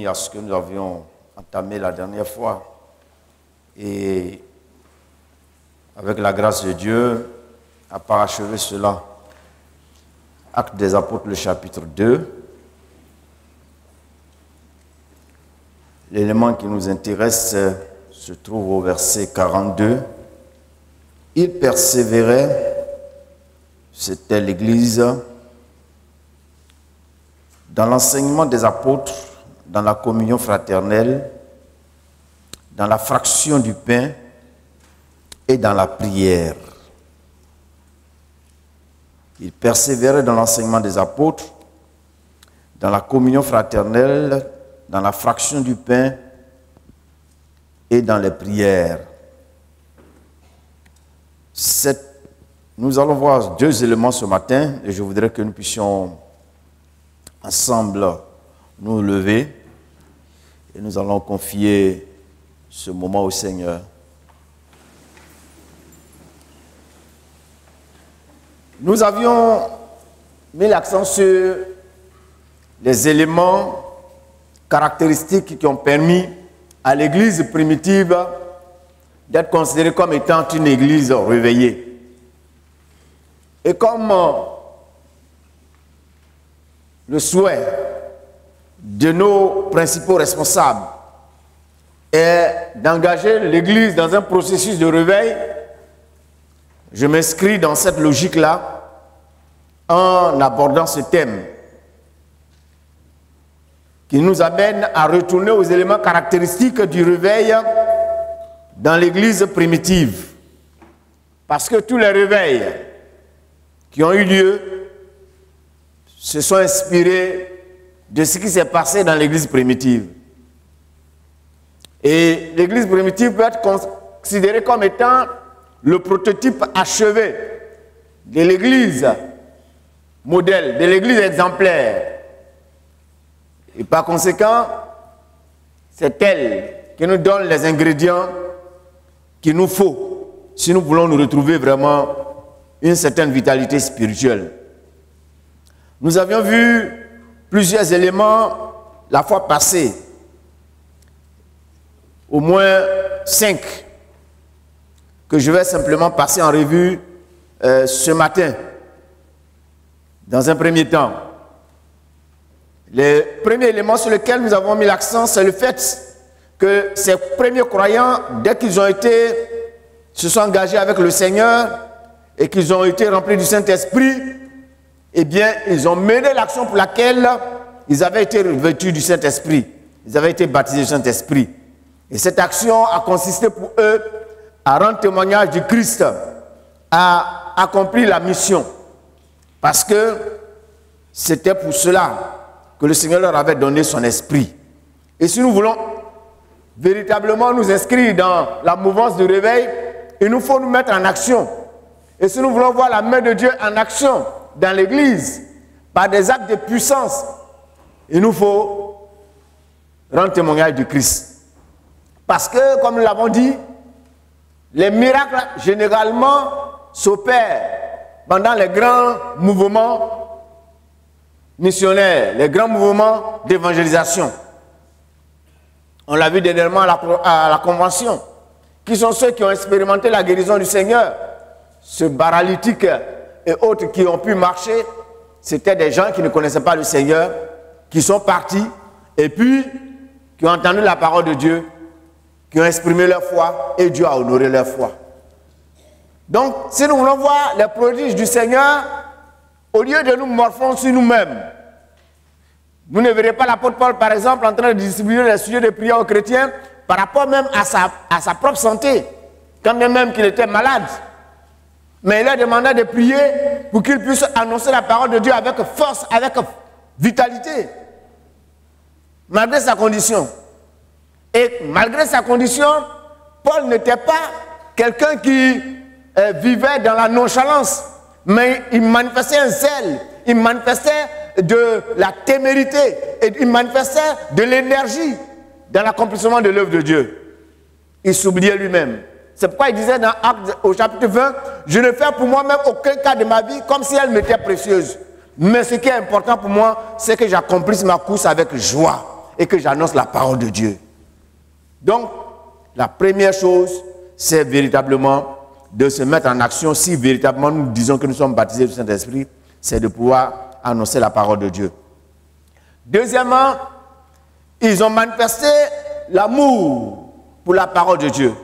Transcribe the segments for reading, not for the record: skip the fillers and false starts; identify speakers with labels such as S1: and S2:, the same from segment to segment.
S1: à ce que nous avions entamé la dernière fois. Et avec la grâce de Dieu, à parachever cela. Actes des Apôtres, le chapitre 2. L'élément qui nous intéresse se trouve au verset 42. Il persévérait, c'était l'Église, dans l'enseignement des apôtres, dans la communion fraternelle, dans la fraction du pain et dans la prière. Il persévérait dans l'enseignement des apôtres, dans la communion fraternelle, dans la fraction du pain et dans les prières. Nous allons voir deux éléments ce matin et je voudrais que nous puissions ensemble nous lever et nous allons confier ce moment au Seigneur. Nous avions mis l'accent sur les éléments caractéristiques qui ont permis à l'Église primitive d'être considérée comme étant une Église réveillée. Et comme le souhait de nos principaux responsables est d'engager l'Église dans un processus de réveil, je m'inscris dans cette logique-là en abordant ce thème qui nous amène à retourner aux éléments caractéristiques du réveil dans l'Église primitive. Parce que tous les réveils qui ont eu lieu se sont inspirés de ce qui s'est passé dans l'Église primitive. Et l'Église primitive peut être considérée comme étant le prototype achevé de l'Église modèle, de l'Église exemplaire. Et par conséquent, c'est elle qui nous donne les ingrédients qu'il nous faut si nous voulons nous retrouver vraiment une certaine vitalité spirituelle. Nous avions vu plusieurs éléments la fois passée, au moins 5, que je vais simplement passer en revue ce matin, dans un premier temps. Le premier élément sur lequel nous avons mis l'accent, c'est le fait que ces premiers croyants, dès qu'ils se sont engagés avec le Seigneur et qu'ils ont été remplis du Saint-Esprit, eh bien, ils ont mené l'action pour laquelle ils avaient été revêtus du Saint-Esprit. Ils avaient été baptisés du Saint-Esprit. Et cette action a consisté pour eux à rendre témoignage du Christ, à accomplir la mission. Parce que c'était pour cela que le Seigneur leur avait donné son esprit. Et si nous voulons véritablement nous inscrire dans la mouvance du réveil, il nous faut nous mettre en action. Et si nous voulons voir la main de Dieu en action dans l'Église, par des actes de puissance, il nous faut rendre témoignage du Christ. Parce que, comme nous l'avons dit, les miracles généralement s'opèrent pendant les grands mouvements missionnaires, les grands mouvements d'évangélisation. On l'a vu dernièrement à la convention, qui sont ceux qui ont expérimenté la guérison du Seigneur. Ce paralytique et autres qui ont pu marcher, c'était des gens qui ne connaissaient pas le Seigneur, qui sont partis et puis qui ont entendu la parole de Dieu, qui ont exprimé leur foi et Dieu a honoré leur foi. Donc, si nous voulons voir les prodiges du Seigneur, au lieu de nous morfondre sur nous-mêmes, vous ne verrez pas l'apôtre Paul, par exemple, en train de distribuer les sujets de prière aux chrétiens par rapport même à sa propre santé, quand même qu'il était malade. Mais il leur demandait de prier pour qu'il puisse annoncer la parole de Dieu avec force, avec vitalité, malgré sa condition. Et malgré sa condition, Paul n'était pas quelqu'un qui vivait dans la nonchalance, mais il manifestait un zèle, il manifestait de la témérité, et il manifestait de l'énergie dans l'accomplissement de l'œuvre de Dieu. Il s'oubliait lui-même. C'est pourquoi il disait dans Actes au chapitre 20, je ne fais pour moi-même aucun cas de ma vie comme si elle m'était précieuse. Mais ce qui est important pour moi, c'est que j'accomplisse ma course avec joie et que j'annonce la parole de Dieu. Donc, la première chose, c'est véritablement de se mettre en action. Si véritablement nous disons que nous sommes baptisés du Saint-Esprit, c'est de pouvoir annoncer la parole de Dieu. Deuxièmement, ils ont manifesté l'amour pour la parole de Dieu.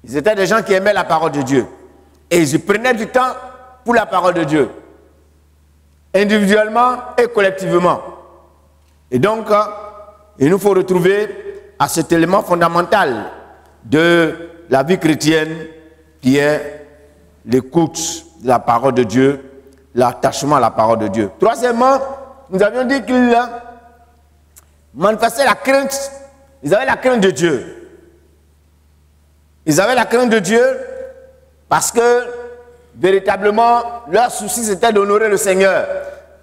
S1: Ils étaient des gens qui aimaient la parole de Dieu. Et ils prenaient du temps pour la parole de Dieu. Individuellement et collectivement. Et donc, il nous faut retrouver à cet élément fondamental de la vie chrétienne qui est l'écoute de la parole de Dieu, l'attachement à la parole de Dieu. Troisièmement, nous avions dit qu'ils manifestaient la crainte. Ils avaient la crainte de Dieu. Ils avaient la crainte de Dieu parce que véritablement leur souci c'était d'honorer le Seigneur.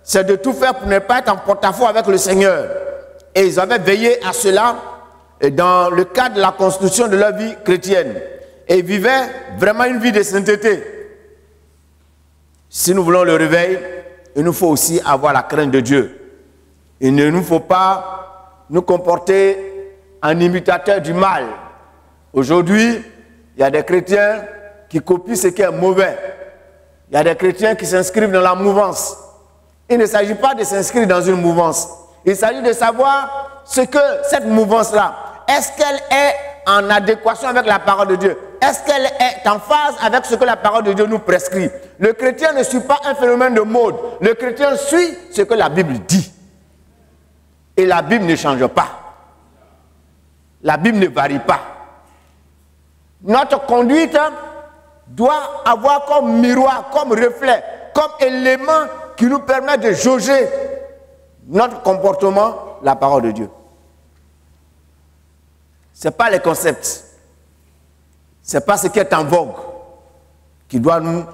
S1: C'est de tout faire pour ne pas être en porte-à-faux avec le Seigneur. Et ils avaient veillé à cela dans le cadre de la constitution de leur vie chrétienne. Et ils vivaient vraiment une vie de sainteté. Si nous voulons le réveil, il nous faut aussi avoir la crainte de Dieu. Il ne nous faut pas nous comporter en imitateurs du mal. Aujourd'hui, il y a des chrétiens qui copient ce qui est mauvais. Il y a des chrétiens qui s'inscrivent dans la mouvance. Il ne s'agit pas de s'inscrire dans une mouvance. Il s'agit de savoir ce que cette mouvance-là, est-ce qu'elle est en adéquation avec la parole de Dieu? Est-ce qu'elle est en phase avec ce que la parole de Dieu nous prescrit? Le chrétien ne suit pas un phénomène de mode. Le chrétien suit ce que la Bible dit. Et la Bible ne change pas. La Bible ne varie pas. Notre conduite doit avoir comme miroir, comme reflet, comme élément qui nous permet de jauger notre comportement, la parole de Dieu. Ce n'est pas les concepts. Ce n'est pas ce qui est en vogue qui doit nous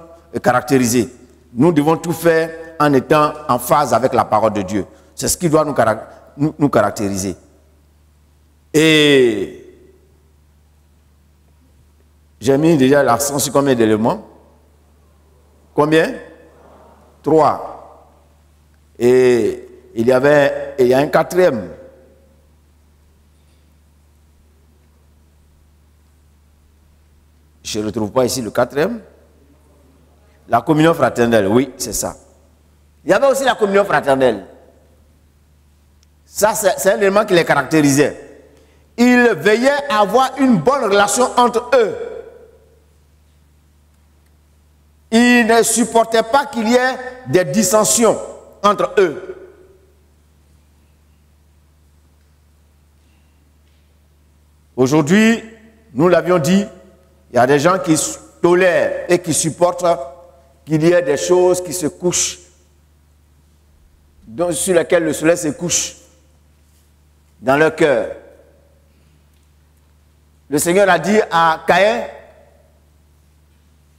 S1: caractériser. Nous devons tout faire en étant en phase avec la parole de Dieu. C'est ce qui doit nous caractériser. Et j'ai mis déjà l'accent sur combien d'éléments? Combien? 3. Et il y a un quatrième. Je ne retrouve pas ici le quatrième. La communion fraternelle, oui, c'est ça. Il y avait aussi la communion fraternelle. Ça, c'est un élément qui les caractérisait. Ils veillaient à avoir une bonne relation entre eux. Ils ne supportaient pas qu'il y ait des dissensions entre eux. Aujourd'hui, nous l'avions dit, il y a des gens qui tolèrent et qui supportent qu'il y ait des choses qui se couchent, sur lesquelles le soleil se couche dans leur cœur. Le Seigneur a dit à Caïn,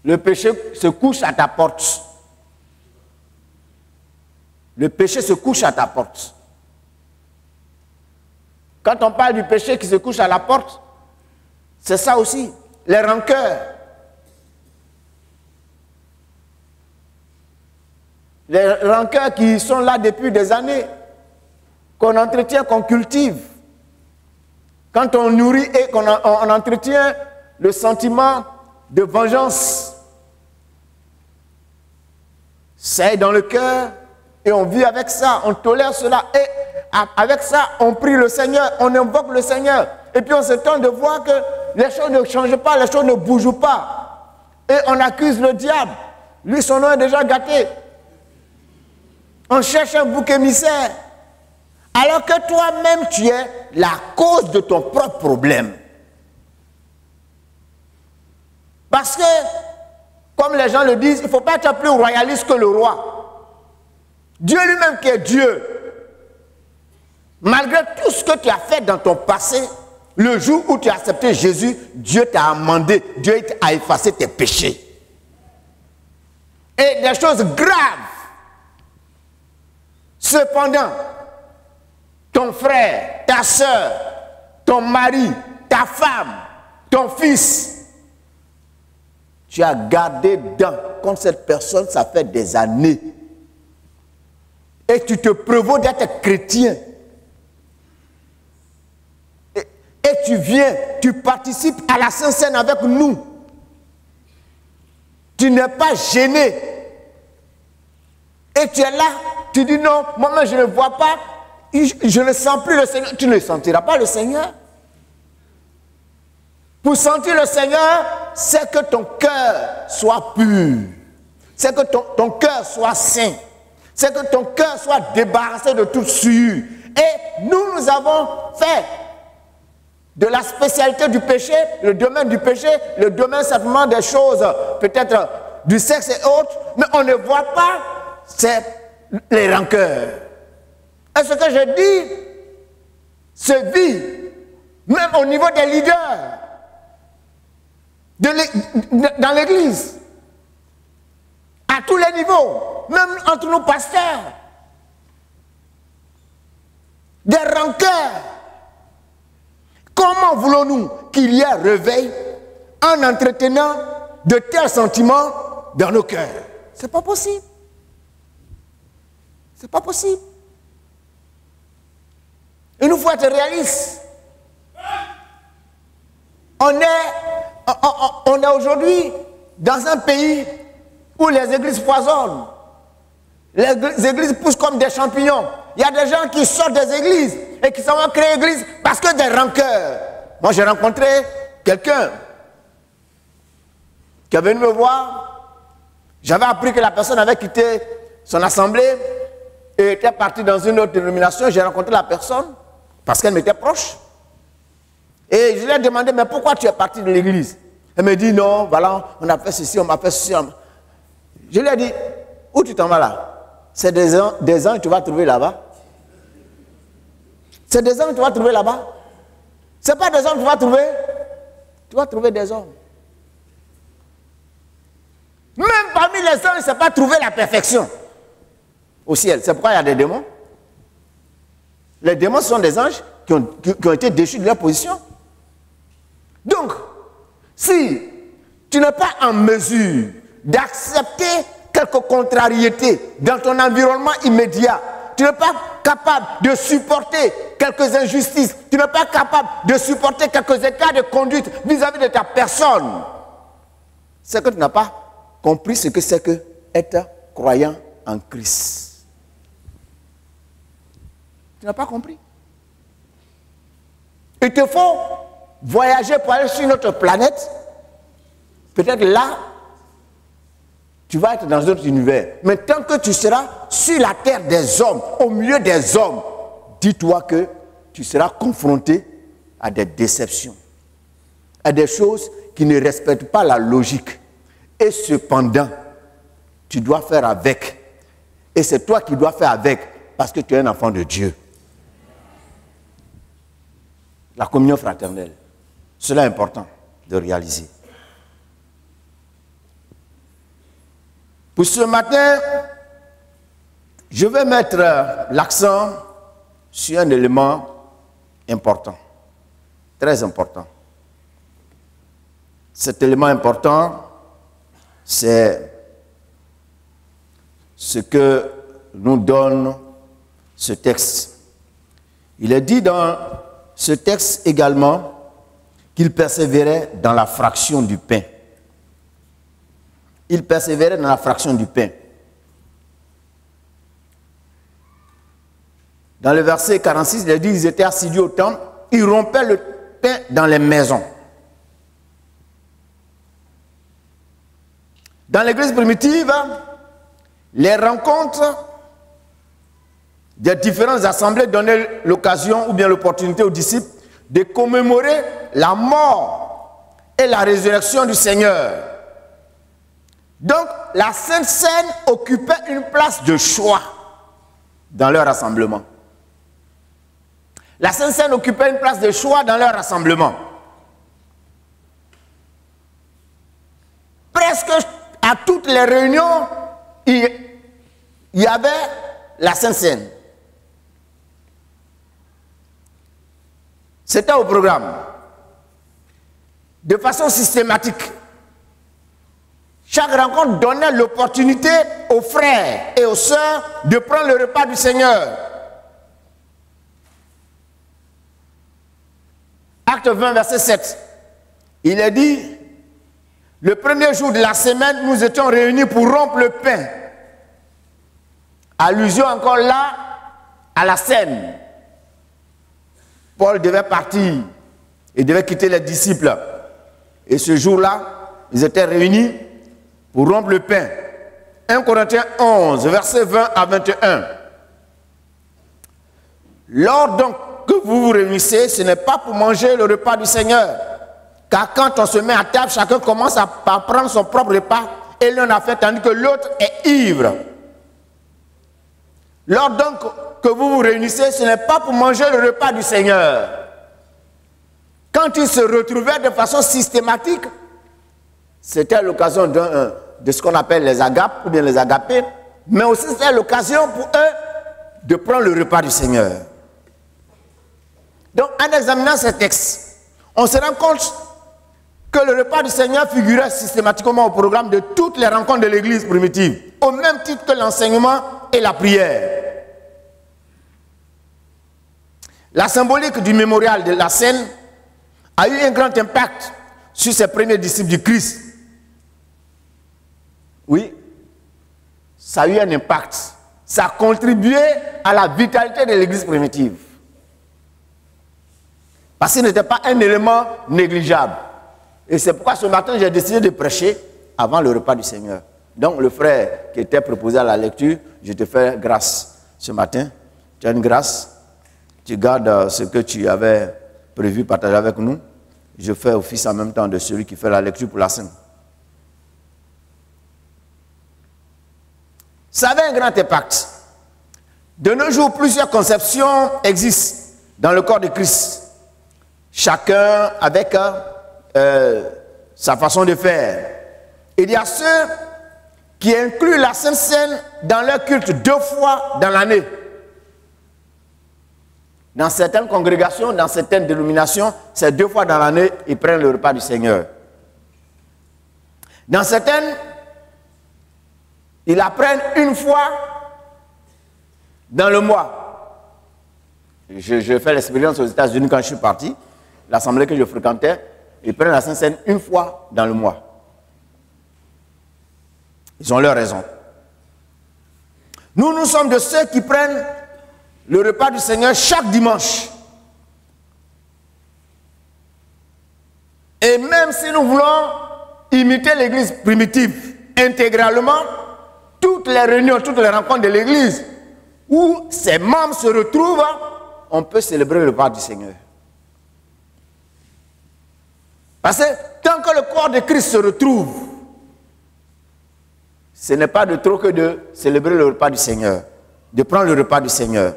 S1: le péché se couche à ta porte. Le péché se couche à ta porte. Quand on parle du péché qui se couche à la porte, c'est ça aussi, les rancœurs. Les rancœurs qui sont là depuis des années, qu'on entretient, qu'on cultive. Quand on nourrit et qu'on entretient le sentiment de vengeance, c'est dans le cœur et on vit avec ça, on tolère cela et avec ça on prie le Seigneur, on invoque le Seigneur et puis on s'étonne de voir que les choses ne changent pas, les choses ne bougent pas et on accuse le diable, lui son nom est déjà gâté, on cherche un bouc émissaire alors que toi-même tu es la cause de ton propre problème. Parce que comme les gens le disent, il ne faut pas être plus royaliste que le roi. Dieu lui-même qui est Dieu, malgré tout ce que tu as fait dans ton passé, le jour où tu as accepté Jésus, Dieu t'a amendé, Dieu a effacé tes péchés. Et des choses graves. Cependant, ton frère, ta soeur, ton mari, ta femme, ton fils, tu as gardé dents contre cette personne, ça fait des années. Et tu te prévaux d'être chrétien. tu viens, tu participes à la Sainte Seine avec nous. Tu n'es pas gêné. Et tu es là, tu dis non, moi-même je ne vois pas, je ne sens plus le Seigneur. Tu ne sentiras pas le Seigneur. Pour sentir le Seigneur, c'est que ton cœur soit pur. C'est que ton cœur soit saint. C'est que ton cœur soit débarrassé de toute souillure. Et nous avons fait de la spécialité du péché, le domaine du péché, le domaine simplement des choses, peut-être du sexe et autres, mais on ne voit pas, c'est les rancœurs. Et ce que je dis se vit, même au niveau des leaders, dans l'église, à tous les niveaux, même entre nos pasteurs, des rancœurs. Comment voulons-nous qu'il y ait réveil en entretenant de tels sentiments dans nos cœurs? C'est pas possible. C'est pas possible. Il nous faut être réalistes. On est aujourd'hui dans un pays où les églises poisonnent. Les églises poussent comme des champignons. Il y a des gens qui sortent des églises et qui s'en vont créer église parce que des rancœurs. Moi, j'ai rencontré quelqu'un qui est venu me voir. J'avais appris que la personne avait quitté son assemblée et était partie dans une autre dénomination. J'ai rencontré la personne parce qu'elle m'était proche. Et je lui ai demandé, mais pourquoi tu es parti de l'église? Elle me dit, non, voilà, on a fait ceci, on m'a fait ceci. Je lui ai dit, où tu t'en vas là? C'est des anges que tu vas trouver là-bas. C'est des hommes que tu vas trouver là-bas. Ce n'est pas des hommes que tu vas trouver. Tu vas trouver des hommes. Même parmi les hommes, il ne sait pas trouver la perfection au ciel. C'est pourquoi il y a des démons. Les démons sont des anges qui ont été déchus de leur position. Donc, si tu n'es pas en mesure d'accepter quelques contrariétés dans ton environnement immédiat, tu n'es pas capable de supporter quelques injustices, tu n'es pas capable de supporter quelques écarts de conduite vis-à-vis de ta personne, c'est que tu n'as pas compris ce que c'est que être croyant en Christ. Tu n'as pas compris. Il te faut voyager pour aller sur notre planète. Peut-être là, tu vas être dans un autre univers. Mais tant que tu seras sur la terre des hommes, au milieu des hommes, dis-toi que tu seras confronté à des déceptions, à des choses qui ne respectent pas la logique. Et cependant, tu dois faire avec. Et c'est toi qui dois faire avec, parce que tu es un enfant de Dieu. La communion fraternelle, cela est important de réaliser. Pour ce matin, je vais mettre l'accent sur un élément important, très important. Cet élément important, c'est ce que nous donne ce texte. Il est dit dans ce texte également qu'il persévérait dans la fraction du pain. Il persévérait dans la fraction du pain. Dans le verset 46, il est dit, ils étaient assidus au temple, ils rompaient le pain dans les maisons. Dans l'église primitive, les rencontres des différentes assemblées donnaient l'occasion ou bien l'opportunité aux disciples de commémorer la mort et la résurrection du Seigneur. Donc, la Sainte Seine occupait une place de choix dans leur rassemblement. La Sainte Seine occupait une place de choix dans leur rassemblement. Presque à toutes les réunions, il y avait la Sainte Seine. C'était au programme. De façon systématique. Chaque rencontre donnait l'opportunité aux frères et aux sœurs de prendre le repas du Seigneur. Acte 20, verset 7. Il est dit, le premier jour de la semaine, nous étions réunis pour rompre le pain. Allusion encore là à la scène. Paul devait partir. Il devait quitter les disciples. Et ce jour-là, ils étaient réunis pour rompre le pain. 1 Corinthiens 11, versets 20 à 21. Lors donc que vous vous réunissez, ce n'est pas pour manger le repas du Seigneur. Car quand on se met à table, chacun commence à prendre son propre repas et l'un a fait tandis que l'autre est ivre. Lors donc que vous vous réunissez, ce n'est pas pour manger le repas du Seigneur. Quand ils se retrouvaient de façon systématique, c'était l'occasion de ce qu'on appelle les agapes ou bien les agapés, mais aussi c'était l'occasion pour eux de prendre le repas du Seigneur. Donc en examinant ces textes, on se rend compte que le repas du Seigneur figurait systématiquement au programme de toutes les rencontres de l'Église primitive, au même titre que l'enseignement et la prière. La symbolique du mémorial de la scène a eu un grand impact sur ces premiers disciples du Christ. Oui, ça a eu un impact. Ça a contribué à la vitalité de l'Église primitive. Parce qu'il n'était pas un élément négligeable. Et c'est pourquoi ce matin, j'ai décidé de prêcher avant le repas du Seigneur. Donc le frère qui était proposé à la lecture, je te fais grâce ce matin. Tu as une grâce. Tu gardes ce que tu avais prévu partager avec nous. Je fais office en même temps de celui qui fait la lecture pour la scène. Ça avait un grand impact. De nos jours, plusieurs conceptions existent dans le corps de Christ. Chacun avec sa façon de faire. Il y a ceux qui incluent la Sainte Seine dans leur culte 2 fois dans l'année. Dans certaines congrégations, dans certaines dénominations, c'est 2 fois dans l'année, ils prennent le repas du Seigneur. Dans certaines, ils la prennent 1 fois dans le mois. Je fais l'expérience aux États-Unis quand je suis parti. L'assemblée que je fréquentais, ils prennent la Sainte Seine 1 fois dans le mois. Ils ont leur raison. Nous sommes de ceux qui prennent le repas du Seigneur chaque dimanche. Et même si nous voulons imiter l'Église primitive intégralement, toutes les réunions, toutes les rencontres de l'Église où ses membres se retrouvent, on peut célébrer le repas du Seigneur. Parce que tant que le corps de Christ se retrouve, ce n'est pas de trop que de célébrer le repas du Seigneur, de prendre le repas du Seigneur.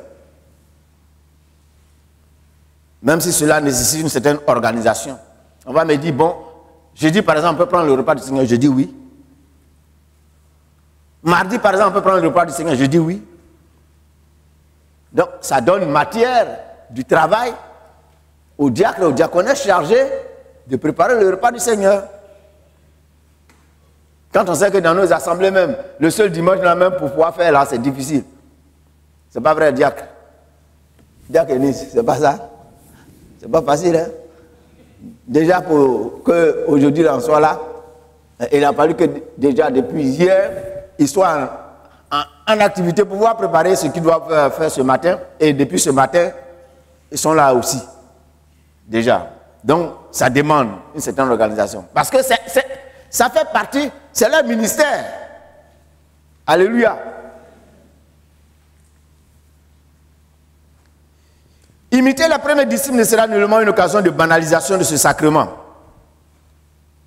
S1: Même si cela nécessite une certaine organisation. On va me dire, bon, je dis par exemple, on peut prendre le repas du Seigneur, je dis oui. Mardi par exemple, on peut prendre le repas du Seigneur, je dis oui. Donc ça donne une matière du travail aux diacres et aux diaconesses chargés de préparer le repas du Seigneur. Quand on sait que dans nos assemblées même, le seul dimanche là même pour pouvoir faire là, c'est difficile. C'est pas vrai, diacre. Diacre Nice, c'est pas ça. C'est pas facile, hein. Déjà pour qu'aujourd'hui on soit là, il a fallu que déjà depuis hier, ils soient en activité pour pouvoir préparer ce qu'ils doivent faire ce matin. Et depuis ce matin, ils sont là aussi. Déjà. Donc, ça demande une certaine organisation. Parce que ça fait partie, c'est leur ministère. Alléluia. Imiter les premiers disciples ne sera nullement une occasion de banalisation de ce sacrement,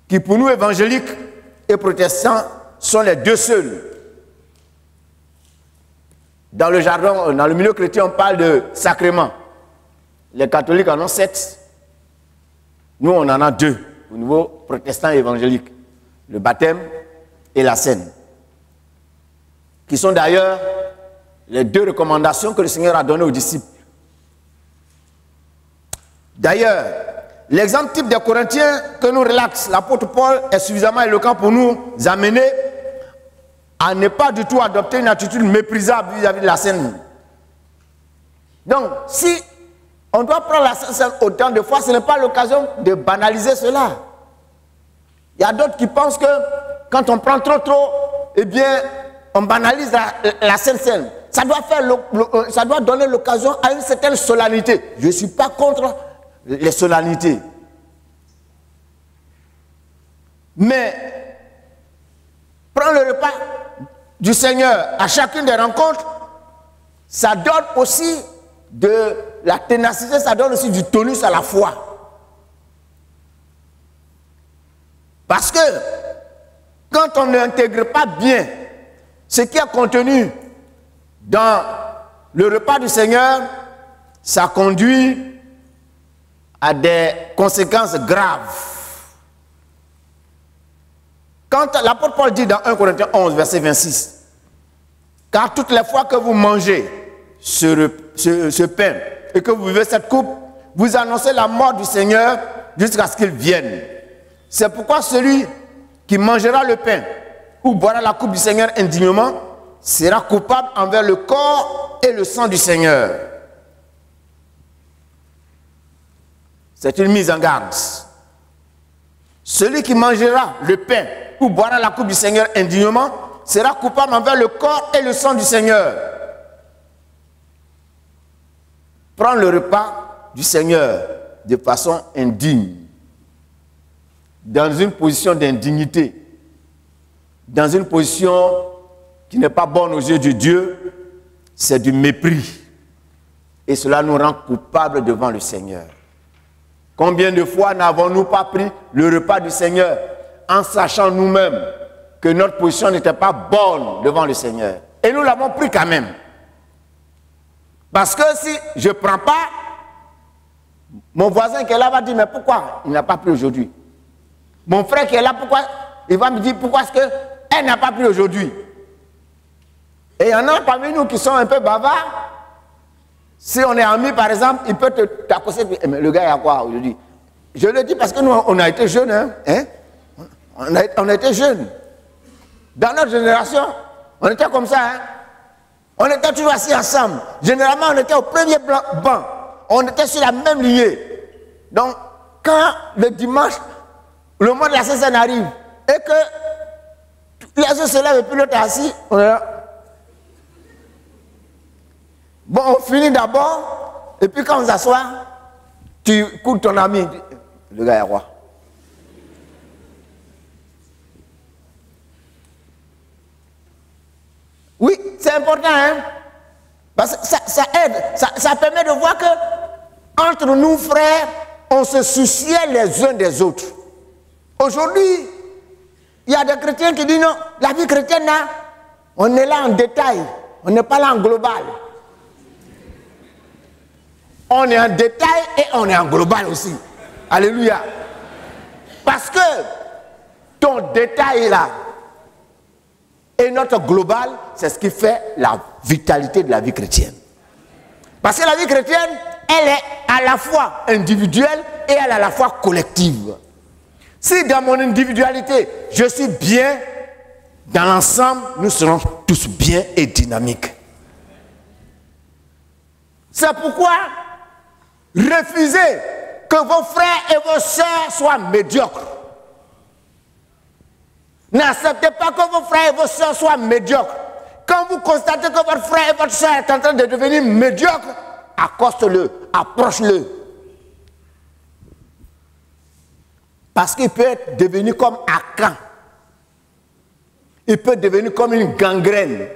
S1: qui pour nous évangéliques et protestants sont les 2 seuls. Dans le jargon, dans le milieu chrétien, on parle de sacrement. Les catholiques en ont 7. Nous, on en a 2 au niveau protestant et évangélique. Le baptême et la scène. Qui sont d'ailleurs les 2 recommandations que le Seigneur a données aux disciples. D'ailleurs, l'exemple type des Corinthiens que nous relate l'apôtre Paul est suffisamment éloquent pour nous amener à ne pas du tout adopter une attitude méprisable vis-à-vis de la scène. Donc, si On doit prendre la Sainte Seine autant de fois. Ce n'est pas l'occasion de banaliser cela. Il y a d'autres qui pensent que quand on prend trop, eh bien, on banalise la Sainte Seine. Ça doit donner l'occasion à une certaine solennité. Je ne suis pas contre les solennités. Mais prendre le repas du Seigneur à chacune des rencontres, ça donne aussi de la ténacité, ça donne aussi du tonus à la foi. Parce que quand on n'intègre pas bien ce qui est contenu dans le repas du Seigneur, ça conduit à des conséquences graves. Quand l'apôtre Paul dit dans 1 Corinthiens 11, verset 26, « Car toutes les fois que vous mangez ce pain et que vous buvez cette coupe, vous annoncez la mort du Seigneur jusqu'à ce qu'il vienne. C'est pourquoi celui qui mangera le pain ou boira la coupe du Seigneur indignement sera coupable envers le corps et le sang du Seigneur. » C'est une mise en garde. Celui qui mangera le pain ou boira la coupe du Seigneur indignement sera coupable envers le corps et le sang du Seigneur. Prendre le repas du Seigneur de façon indigne, dans une position d'indignité, dans une position qui n'est pas bonne aux yeux de Dieu, c'est du mépris. Et cela nous rend coupables devant le Seigneur. Combien de fois n'avons-nous pas pris le repas du Seigneur en sachant nous-mêmes que notre position n'était pas bonne devant le Seigneur? Et nous l'avons pris quand même. Parce que si je ne prends pas, mon voisin qui est là va dire, mais pourquoi il n'a pas pris aujourd'hui? Mon frère qui est là, pourquoi? Il va me dire, pourquoi est-ce qu'elle n'a pas pris aujourd'hui? Et il y en a parmi nous qui sont un peu bavards. Si on est amis, par exemple, il peut t'accoster. Mais le gars, il y a quoi aujourd'hui? Je le dis parce que nous, on a été jeunes. Hein? On a été jeunes. Dans notre génération, on était comme ça. Hein? On était toujours assis ensemble. Généralement, on était au premier banc. On était sur la même lignée. Donc, quand le dimanche, le mois de la Sainte arrive, et que les uns se lèvent et puis l'autre est assis, on est là. Bon, on finit d'abord, et puis quand on s'assoit, tu écoutes ton ami. Le gars est roi. Oui, c'est important, hein? Parce que ça aide, ça permet de voir que entre nous, frères, on se souciait les uns des autres. Aujourd'hui, il y a des chrétiens qui disent non, la vie chrétienne, là, on est là en détail, on n'est pas là en global. On est en détail et on est en global aussi. Alléluia. Parce que ton détail là et notre global, c'est ce qui fait la vitalité de la vie chrétienne. Parce que la vie chrétienne, elle est à la fois individuelle et elle est à la fois collective. Si dans mon individualité, je suis bien, dans l'ensemble, nous serons tous bien et dynamiques. C'est pourquoi refusez que vos frères et vos sœurs soient médiocres. N'acceptez pas que vos frères et vos sœurs soient médiocres. Quand vous constatez que votre frère et votre sœur est en train de devenir médiocre, accoste-le, approche-le. Parce qu'il peut être devenu comme Akan. Il peut devenir comme une gangrène.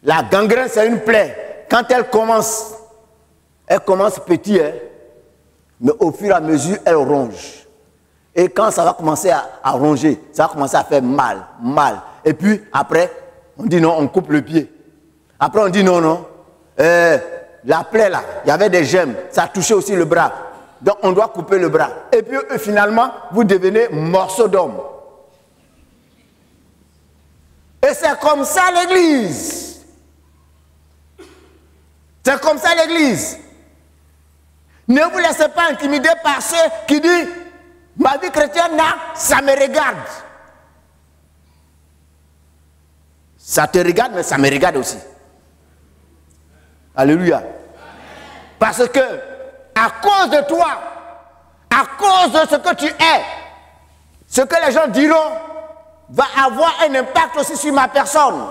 S1: La gangrène, c'est une plaie. Quand elle commence petit, hein, mais au fur et à mesure, elle ronge. Et quand ça va commencer à ronger, ça va commencer à faire mal. Et puis, après, on dit non, on coupe le pied. Après, on dit non. La plaie là, il y avait des gemmes, ça touchait aussi le bras. Donc, on doit couper le bras. Et puis, finalement, vous devenez morceau d'homme. Et c'est comme ça l'Église. C'est comme ça l'Église. Ne vous laissez pas intimider par ceux qui disent ma vie chrétienne, là, ça me regarde. Ça te regarde, mais ça me regarde aussi. Alléluia. Parce que à cause de toi, à cause de ce que tu es, ce que les gens diront va avoir un impact aussi sur ma personne,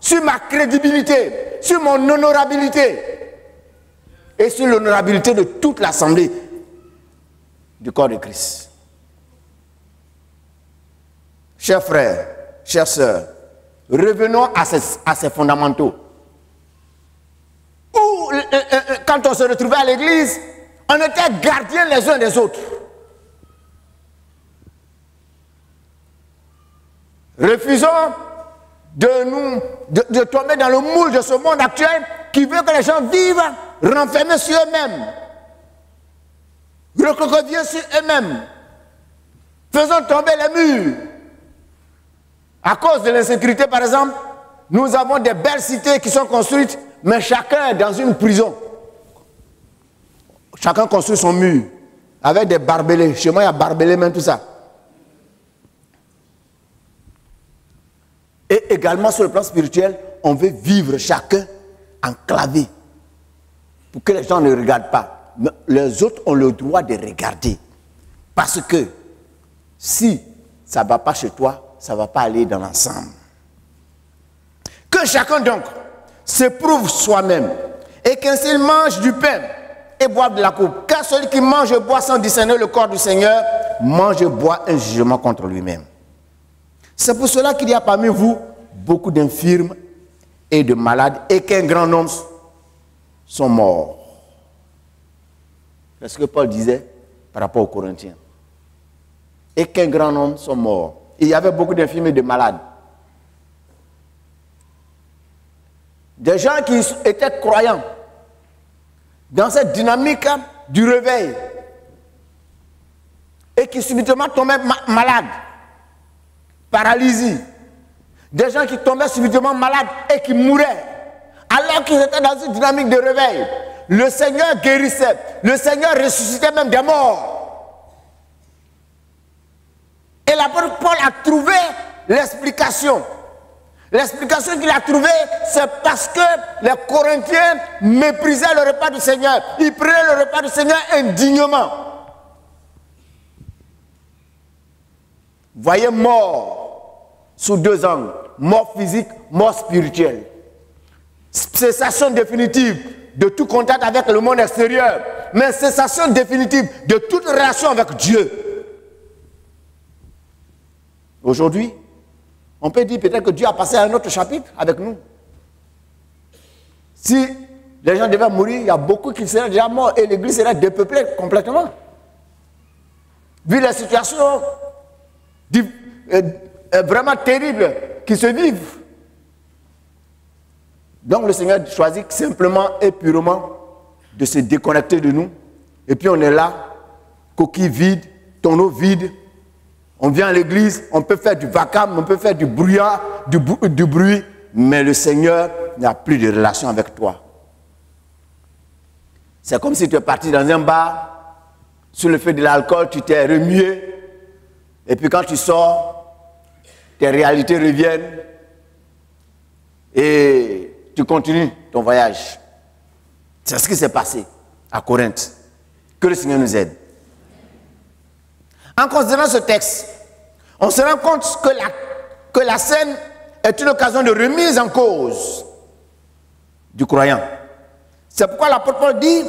S1: sur ma crédibilité, sur mon honorabilité et sur l'honorabilité de toute l'assemblée du corps de Christ. Chers frères, chères sœurs, revenons à ces fondamentaux. Où, quand on se retrouvait à l'église, on était gardiens les uns des autres. Refusons de tomber dans le moule de ce monde actuel qui veut que les gens vivent renfermés sur eux-mêmes, recroquevillés sur eux-mêmes. Faisons tomber les murs. À cause de l'insécurité, par exemple, nous avons des belles cités qui sont construites, mais chacun est dans une prison. Chacun construit son mur avec des barbelés. Chez moi, il y a barbelés, même tout ça. Et également sur le plan spirituel, on veut vivre chacun enclavé pour que les gens ne regardent pas. Mais les autres ont le droit de regarder. Parce que si ça ne va pas chez toi, ça ne va pas aller dans l'ensemble. Que chacun donc s'éprouve soi-même et qu'ainsi mange du pain et boive de la coupe. Car celui qui mange et boit sans discerner le corps du Seigneur, mange et boit un jugement contre lui-même. C'est pour cela qu'il y a parmi vous beaucoup d'infirmes et de malades et qu'un grand nombre sont morts. C'est ce que Paul disait par rapport aux Corinthiens. Et qu'un grand nombre sont morts. Il y avait beaucoup d'infirmes et de malades. Des gens qui étaient croyants dans cette dynamique du réveil et qui subitement tombaient malades, paralysie. Des gens qui tombaient subitement malades et qui mouraient alors qu'ils étaient dans une dynamique de réveil. Le Seigneur guérissait, le Seigneur ressuscitait même des morts. Et l'apôtre Paul a trouvé l'explication. L'explication qu'il a trouvée, c'est parce que les Corinthiens méprisaient le repas du Seigneur. Ils prenaient le repas du Seigneur indignement. Voyez, mort sous deux angles. Mort physique, mort spirituelle. Cessation définitive de tout contact avec le monde extérieur. Mais cessation définitive de toute relation avec Dieu. Aujourd'hui, on peut dire peut-être que Dieu a passé à un autre chapitre avec nous. Si les gens devaient mourir, il y a beaucoup qui seraient déjà morts et l'église serait dépeuplée complètement. Vu les situations vraiment terribles qui se vivent. Donc le Seigneur choisit simplement et purement de se déconnecter de nous. Et puis on est là, coquille vide, tonneau vide. On vient à l'église, on peut faire du vacarme, on peut faire du brouillard, du bruit, mais le Seigneur n'a plus de relation avec toi. C'est comme si tu es parti dans un bar, sous le feu de l'alcool, tu t'es remué, et puis quand tu sors, tes réalités reviennent, et tu continues ton voyage. C'est ce qui s'est passé à Corinthe. Que le Seigneur nous aide. En considérant ce texte, on se rend compte que la scène est une occasion de remise en cause du croyant. C'est pourquoi l'apôtre Paul dit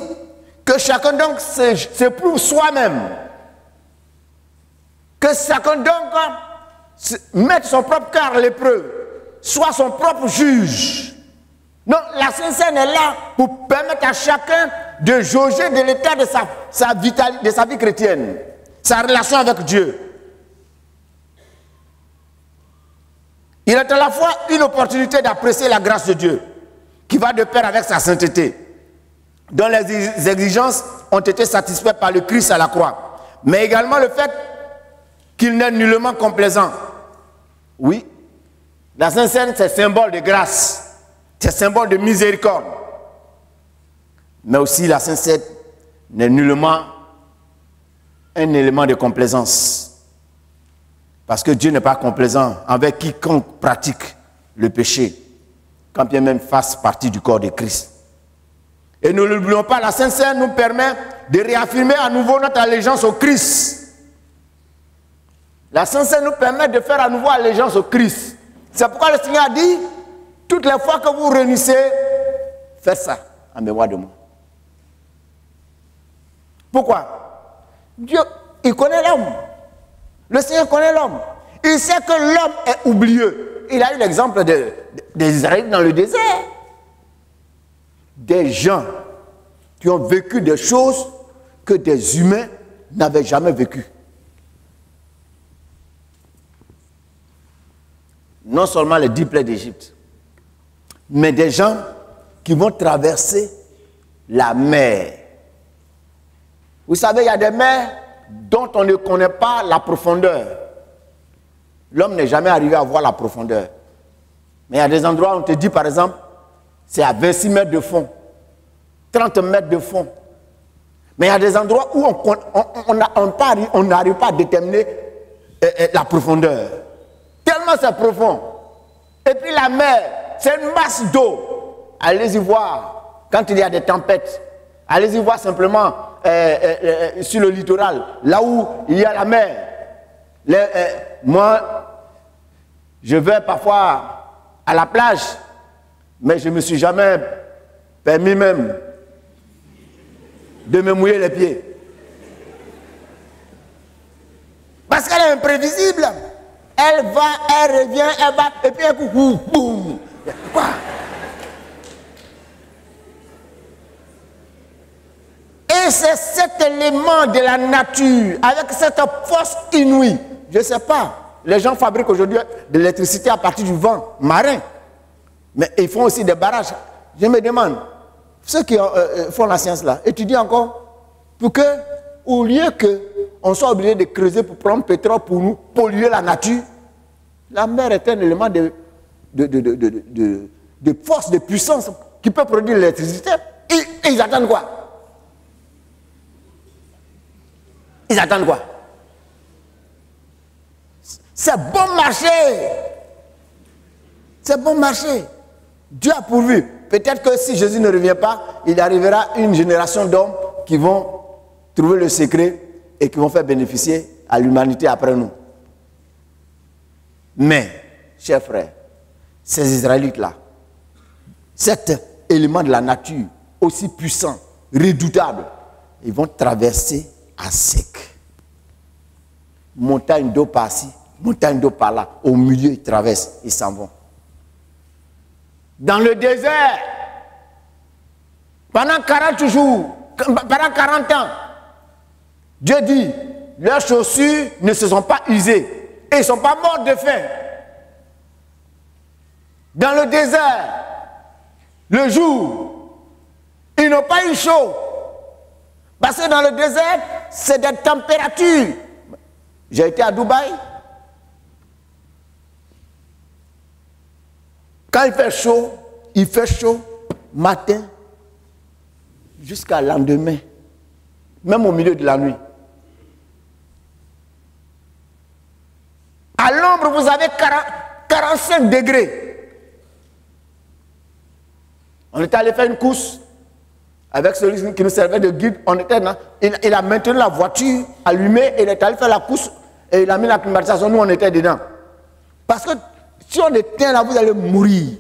S1: que chacun donc s'éprouve soi-même. Que chacun donc mette son propre cœur à l'épreuve, soit son propre juge. Donc la Sainte Seine est là pour permettre à chacun de jauger de l'état de sa vie chrétienne. Sa relation avec Dieu. Il est à la fois une opportunité d'apprécier la grâce de Dieu, qui va de pair avec sa sainteté, dont les exigences ont été satisfaites par le Christ à la croix, mais également le fait qu'il n'est nullement complaisant. Oui, la Sainte Seine, c'est symbole de grâce, c'est symbole de miséricorde, mais aussi la Sainte Seine n'est nullement un élément de complaisance. Parce que Dieu n'est pas complaisant avec quiconque pratique le péché, quand bien même fasse partie du corps de Christ. Et ne l'oublions pas, la Sainte Seine nous permet de réaffirmer à nouveau notre allégeance au Christ. La Sainte Seine nous permet de faire à nouveau allégeance au Christ. C'est pourquoi le Seigneur a dit, toutes les fois que vous réunissez, faites ça en mémoire de moi. Pourquoi? Dieu, il connaît l'homme. Le Seigneur connaît l'homme. Il sait que l'homme est oublieux. Il a eu l'exemple des Israélites dans le désert. Des gens qui ont vécu des choses que des humains n'avaient jamais vécues. Non seulement les 10 plaies d'Égypte, mais des gens qui vont traverser la mer. Vous savez, il y a des mers dont on ne connaît pas la profondeur. L'homme n'est jamais arrivé à voir la profondeur. Mais il y a des endroits où on te dit, par exemple, c'est à 26 mètres de fond, 30 mètres de fond. Mais il y a des endroits où on n'arrive pas à déterminer la profondeur. Tellement c'est profond. Et puis la mer, c'est une masse d'eau. Allez-y voir, quand il y a des tempêtes, allez-y voir simplement sur le littoral, là où il y a la mer. Moi, je vais parfois à la plage, mais je ne me suis jamais permis même de me mouiller les pieds. Parce qu'elle est imprévisible. Elle va, elle revient, elle va, et puis un coup, boum. Quoi? Et c'est cet élément de la nature, avec cette force inouïe. Je ne sais pas, les gens fabriquent aujourd'hui de l'électricité à partir du vent marin. Mais ils font aussi des barrages. Je me demande, ceux qui font la science là, étudient encore pour que, au lieu qu'on soit obligé de creuser pour prendre pétrole pour nous polluer la nature, la mer est un élément de force, de puissance qui peut produire l'électricité. Et ils attendent quoi? Ils attendent quoi? C'est bon marché. C'est bon marché. Dieu a pourvu. Peut-être que si Jésus ne revient pas, il arrivera une génération d'hommes qui vont trouver le secret et qui vont faire bénéficier à l'humanité après nous. Mais, chers frères, ces Israélites-là, cet élément de la nature aussi puissant, redoutable, ils vont traverser à sec. Montagne d'eau par-ci, montagne d'eau par-là. Au milieu, ils traversent, ils s'en vont. Dans le désert, pendant 40 jours, pendant 40 ans, Dieu dit, leurs chaussures ne se sont pas usées et ils ne sont pas morts de faim. Dans le désert, le jour, ils n'ont pas eu chaud. Parce que dans le désert, c'est des températures. J'ai été à Dubaï. Quand il fait chaud, matin, jusqu'à lendemain, même au milieu de la nuit. À l'ombre, vous avez 45 degrés. On était allé faire une course avec celui qui nous servait de guide. On était là, il a maintenu la voiture allumée, il est allé faire la course et il a mis la climatisation. Nous, on était dedans. Parce que si on éteint là, vous allez mourir.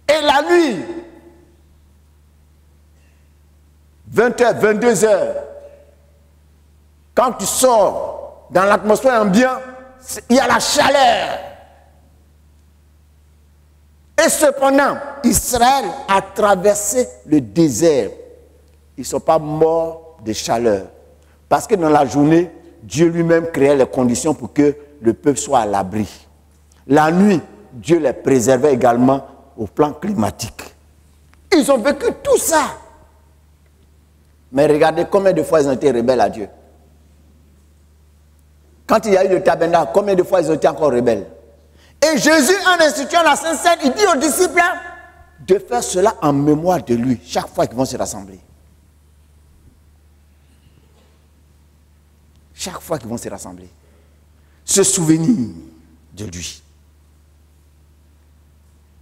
S1: Et la nuit, 20h, 22h, quand tu sors dans l'atmosphère ambiante, il y a la chaleur. Et cependant, Israël a traversé le désert. Ils ne sont pas morts de chaleur. Parce que dans la journée, Dieu lui-même créait les conditions pour que le peuple soit à l'abri. La nuit, Dieu les préservait également au plan climatique. Ils ont vécu tout ça. Mais regardez combien de fois ils ont été rebelles à Dieu. Quand il y a eu le tabernacle, combien de fois ils ont été encore rebelles. Et Jésus, en instituant la Sainte Seine, il dit aux disciples de faire cela en mémoire de lui, chaque fois qu'ils vont se rassembler. Chaque fois qu'ils vont se rassembler. Se souvenir de lui.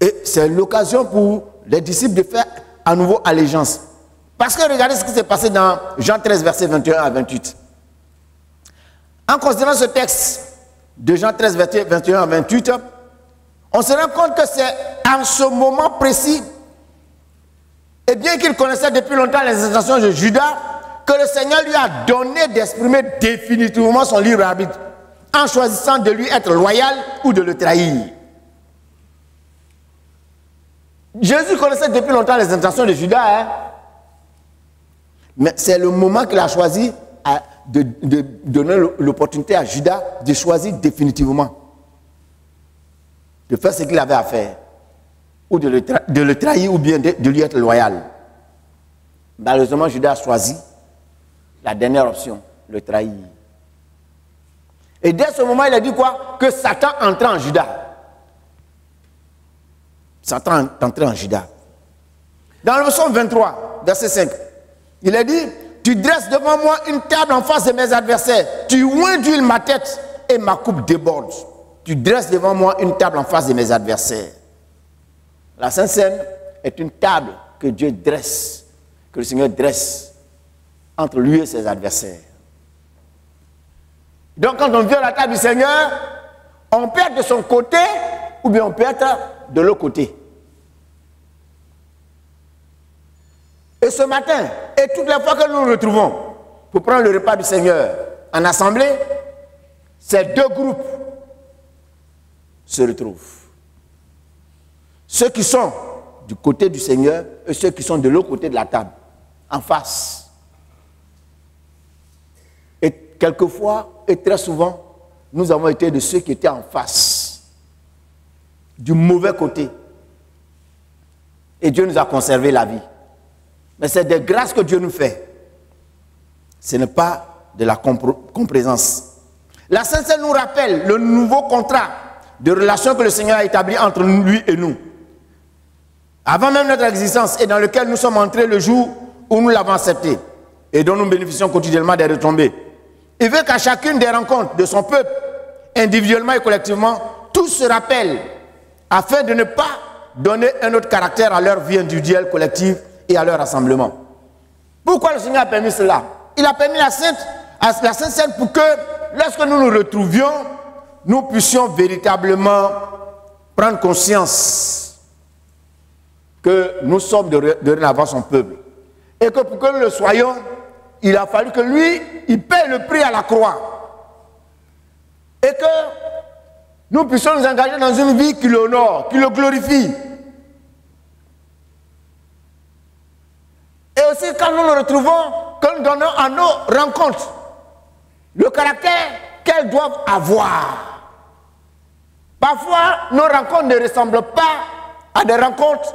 S1: Et c'est l'occasion pour les disciples de faire à nouveau allégeance. Parce que regardez ce qui s'est passé dans Jean 13, versets 21 à 28. En considérant ce texte de Jean 13, versets 21 à 28, on se rend compte que c'est en ce moment précis, et bien qu'il connaissait depuis longtemps les intentions de Judas, que le Seigneur lui a donné d'exprimer définitivement son libre arbitre, en choisissant de lui être loyal ou de le trahir. Jésus connaissait depuis longtemps les intentions de Judas, hein? Mais c'est le moment qu'il a choisi de donner l'opportunité à Judas de choisir définitivement, de faire ce qu'il avait à faire, ou de le trahir ou bien de lui être loyal. Malheureusement, Judas a choisi la dernière option, le trahir. Et dès ce moment, il a dit quoi? Que Satan entrait en Judas. Satan est entré en Judas. Dans le psaume 23, verset 5, il a dit: tu dresses devant moi une table en face de mes adversaires. Tu oins d'huile ma tête et ma coupe déborde. Tu dresses devant moi une table en face de mes adversaires. La Sainte Seine est une table que Dieu dresse, que le Seigneur dresse entre lui et ses adversaires. Donc quand on vient à la table du Seigneur, on peut être de son côté ou bien on peut être de l'autre côté. Et ce matin, et toutes les fois que nous nous retrouvons pour prendre le repas du Seigneur en assemblée, ces deux groupes se retrouvent. Ceux qui sont du côté du Seigneur et ceux qui sont de l'autre côté de la table, en face. Et quelquefois, et très souvent, nous avons été de ceux qui étaient en face, du mauvais côté. Et Dieu nous a conservé la vie. Mais c'est des grâces que Dieu nous fait. Ce n'est pas de la complaisance. La Sainte Seine nous rappelle le nouveau contrat de relation que le Seigneur a établi entre lui et nous. Avant même notre existence et dans lequel nous sommes entrés le jour où nous l'avons accepté et dont nous bénéficions quotidiennement des retombées. Il veut qu'à chacune des rencontres de son peuple, individuellement et collectivement, tous se rappellent afin de ne pas donner un autre caractère à leur vie individuelle, collective et à leur rassemblement. Pourquoi le Seigneur a permis cela? Il a permis la Sainte Seine pour que, lorsque nous nous retrouvions, nous puissions véritablement prendre conscience que nous sommes dorénavant son peuple. Et que pour que nous le soyons, il a fallu que lui, il paye le prix à la croix. Et que nous puissions nous engager dans une vie qui l'honore, qui le glorifie. Et aussi quand nous nous retrouvons, que nous donnons à nos rencontres le caractère qu'elles doivent avoir. Parfois, nos rencontres ne ressemblent pas à des rencontres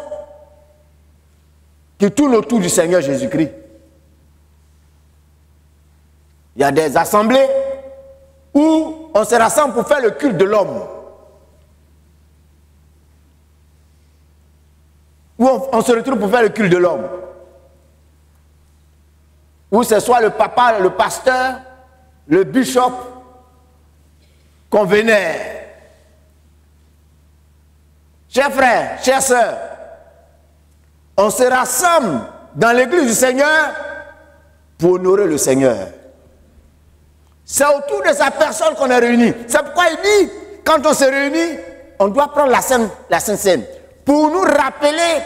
S1: qui tournent autour du Seigneur Jésus-Christ. Il y a des assemblées où on se rassemble pour faire le culte de l'homme. Où on se retrouve pour faire le culte de l'homme. Où ce soit le papa, le pasteur, le bishop qu'on vénère. Chers frères, chères sœurs, on se rassemble dans l'église du Seigneur pour honorer le Seigneur. C'est autour de sa personne qu'on est réunis. C'est pourquoi il dit, quand on se réunit, on doit prendre la Sainte Seine pour nous rappeler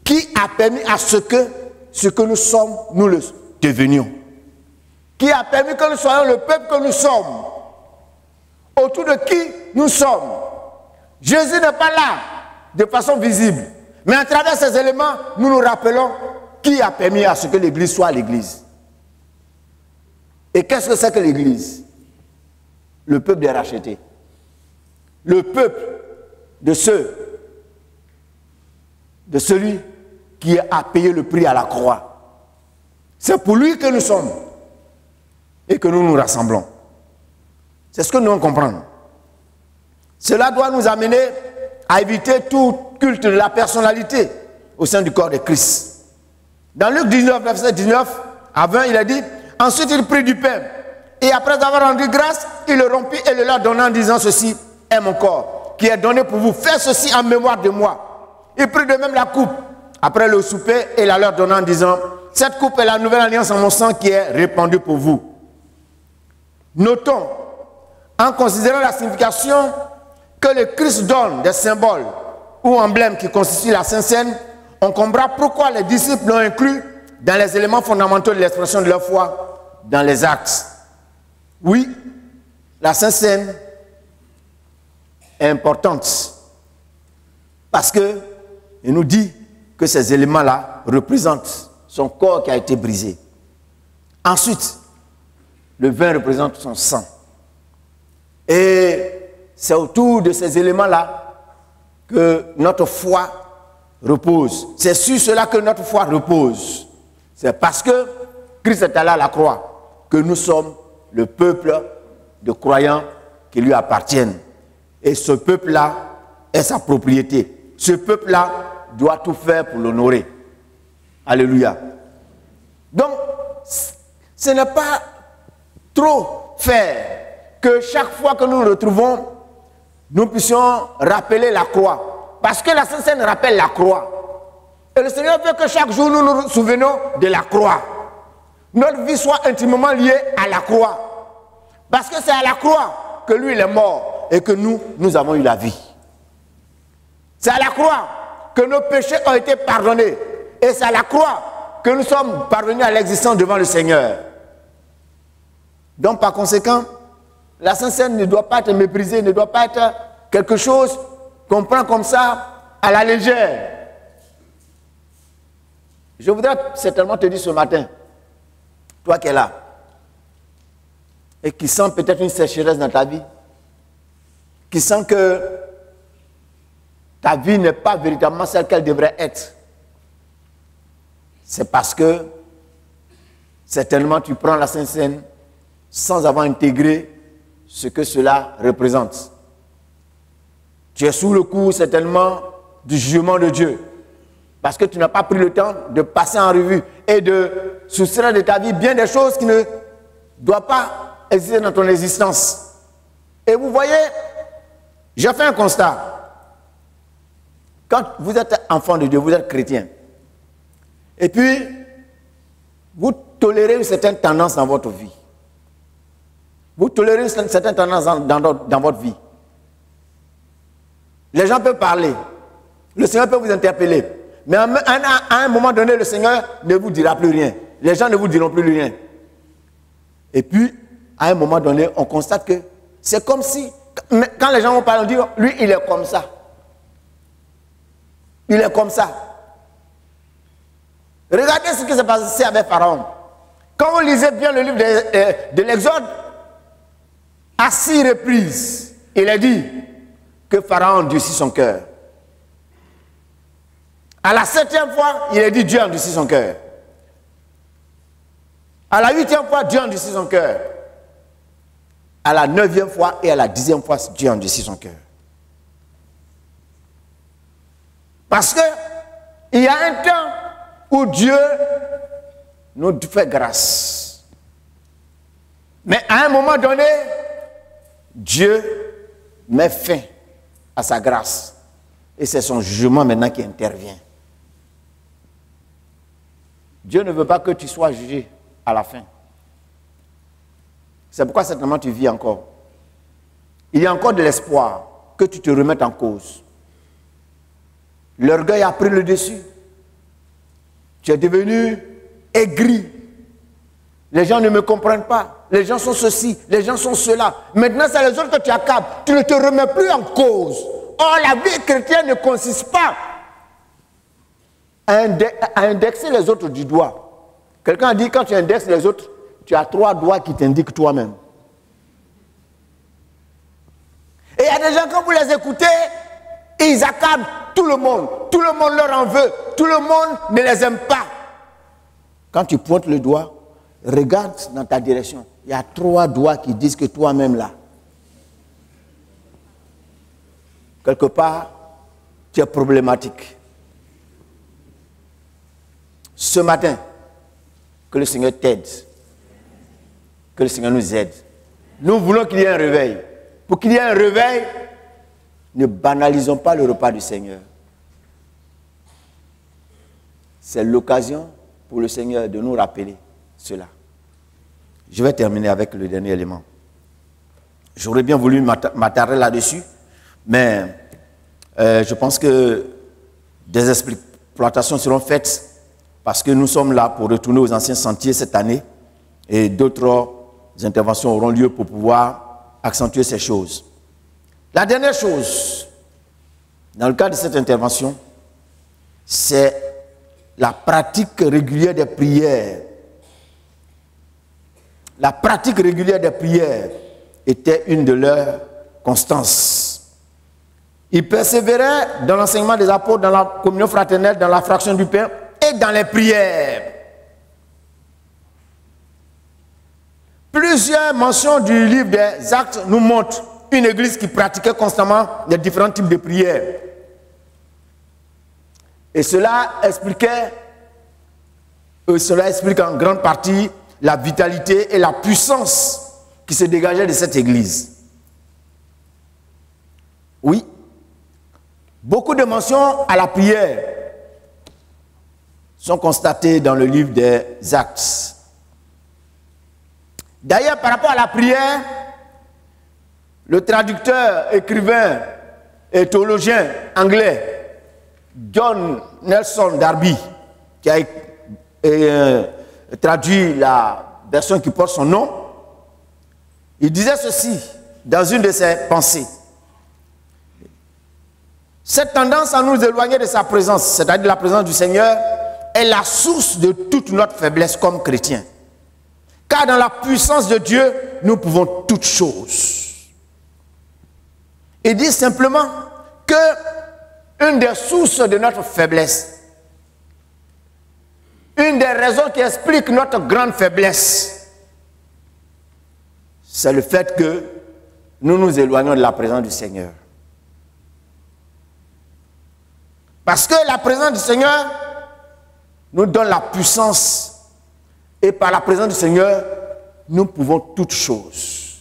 S1: qui a permis à ce que nous sommes, nous le devenions. Qui a permis que nous soyons le peuple que nous sommes. Autour de qui nous sommes. Jésus n'est pas là de façon visible. Mais à travers ces éléments, nous nous rappelons qui a permis à ce que l'Église soit l'Église. Et qu'est-ce que c'est que l'Église? Le peuple des rachetés. Le peuple de celui qui a payé le prix à la croix. C'est pour lui que nous sommes et que nous nous rassemblons. C'est ce que nous devons comprendre. Cela doit nous amener à éviter tout culte de la personnalité au sein du corps de Christ. Dans Luc 19, verset 19 à 20, il a dit: ensuite il prit du pain et après avoir rendu grâce, il le rompit et le leur donna en disant: ceci est mon corps qui est donné pour vous. Faites ceci en mémoire de moi. Il prit de même la coupe après le souper, et la leur donna en disant, cette coupe est la nouvelle alliance en mon sang qui est répandue pour vous. Notons, en considérant la signification que le Christ donne des symboles ou emblèmes qui constituent la Sainte Seine, on comprendra pourquoi les disciples l'ont inclus dans les éléments fondamentaux de l'expression de leur foi dans les actes. Oui, la Sainte Seine est importante parce qu'il nous dit que ces éléments-là représentent son corps qui a été brisé. Ensuite, le vin représente son sang. Et c'est autour de ces éléments-là que notre foi repose. C'est sur cela que notre foi repose. C'est parce que Christ est allé à la croix que nous sommes le peuple de croyants qui lui appartiennent. Et ce peuple-là est sa propriété. Ce peuple-là doit tout faire pour l'honorer. Alléluia. Donc, ce n'est pas trop faire que chaque fois que nous nous retrouvons, nous puissions rappeler la croix. Parce que la Sainte Seine rappelle la croix. Et le Seigneur veut que chaque jour nous nous souvenions de la croix. Notre vie soit intimement liée à la croix. Parce que c'est à la croix que lui il est mort et que nous avons eu la vie. C'est à la croix que nos péchés ont été pardonnés. Et c'est à la croix que nous sommes parvenus à l'existence devant le Seigneur. Donc par conséquent, la Sainte Seine ne doit pas être méprisée, ne doit pas être quelque chose qu'on prend comme ça à la légère. Je voudrais certainement te dire ce matin, toi qui es là, et qui sens peut-être une sécheresse dans ta vie, qui sens que ta vie n'est pas véritablement celle qu'elle devrait être, c'est parce que certainement tu prends la Sainte Seine sans avoir intégré ce que cela représente. Tu es sous le coup certainement du jugement de Dieu parce que tu n'as pas pris le temps de passer en revue et de soustraire de ta vie bien des choses qui ne doivent pas exister dans ton existence. Et vous voyez, j'ai fait un constat. Quand vous êtes enfant de Dieu, vous êtes chrétien, et puis vous tolérez une certaine tendance dans votre vie. Vous tolérez une certaine tendance dans votre vie. Les gens peuvent parler. Le Seigneur peut vous interpeller. Mais à un moment donné, le Seigneur ne vous dira plus rien. Les gens ne vous diront plus rien. Et puis, à un moment donné, on constate que c'est comme si, quand les gens vont parler, on dit, lui, il est comme ça. Il est comme ça. Regardez ce qui s'est passé avec Pharaon. Quand vous lisez bien le livre de l'Exode, à 6 reprises, il a dit que Pharaon endurcit son cœur. À la 7e fois, il a dit Dieu endurcit son cœur. À la 8e fois, Dieu endurcit son cœur. À la 9e fois et à la 10e fois, Dieu endurcit son cœur. Parce que il y a un temps où Dieu nous fait grâce. Mais à un moment donné, Dieu met fin à sa grâce. Et c'est son jugement maintenant qui intervient. Dieu ne veut pas que tu sois jugé à la fin. C'est pourquoi certainement tu vis encore. Il y a encore de l'espoir que tu te remettes en cause. L'orgueil a pris le dessus. Tu es devenu aigri. Les gens ne me comprennent pas. Les gens sont ceci, les gens sont cela. Maintenant, c'est les autres que tu accables. Tu ne te remets plus en cause. Or, la vie chrétienne ne consiste pas à indexer les autres du doigt. Quelqu'un a dit, quand tu indexes les autres, tu as 3 doigts qui t'indiquent toi-même. Et il y a des gens, quand vous les écoutez, ils accablent tout le monde. Tout le monde leur en veut. Tout le monde ne les aime pas. Quand tu pointes le doigt, regarde dans ta direction. Il y a 3 doigts qui disent que toi-même là, quelque part, tu es problématique. Ce matin, que le Seigneur t'aide. Que le Seigneur nous aide. Nous voulons qu'il y ait un réveil. Pour qu'il y ait un réveil, ne banalisons pas le repas du Seigneur. c'est l'occasion pour le Seigneur de nous rappeler cela. Je vais terminer avec le dernier élément. J'aurais bien voulu m'attarder là-dessus, mais je pense que des exploitations seront faites parce que nous sommes là pour retourner aux anciens sentiers cette année et d'autres interventions auront lieu pour pouvoir accentuer ces choses. La dernière chose, dans le cadre de cette intervention, c'est la pratique régulière des prières. La pratique régulière des prières était une de leurs constances. Ils persévéraient dans l'enseignement des apôtres, dans la communion fraternelle, dans la fraction du pain et dans les prières. Plusieurs mentions du livre des Actes nous montrent une église qui pratiquait constamment les différents types de prières. Et cela explique en grande partie la vitalité et la puissance qui se dégageait de cette église. Oui, beaucoup de mentions à la prière sont constatées dans le livre des Actes. D'ailleurs, par rapport à la prière, le traducteur, écrivain et théologien anglais John Nelson Darby, qui a traduit la version qui porte son nom, il disait ceci dans une de ses pensées. Cette tendance à nous éloigner de sa présence, c'est-à-dire la présence du Seigneur, est la source de toute notre faiblesse comme chrétiens. Car dans la puissance de Dieu, nous pouvons toutes choses. Il dit simplement que une des sources de notre faiblesse, une des raisons qui explique notre grande faiblesse, c'est le fait que nous nous éloignons de la présence du Seigneur. Parce que la présence du Seigneur nous donne la puissance et par la présence du Seigneur, nous pouvons toutes choses.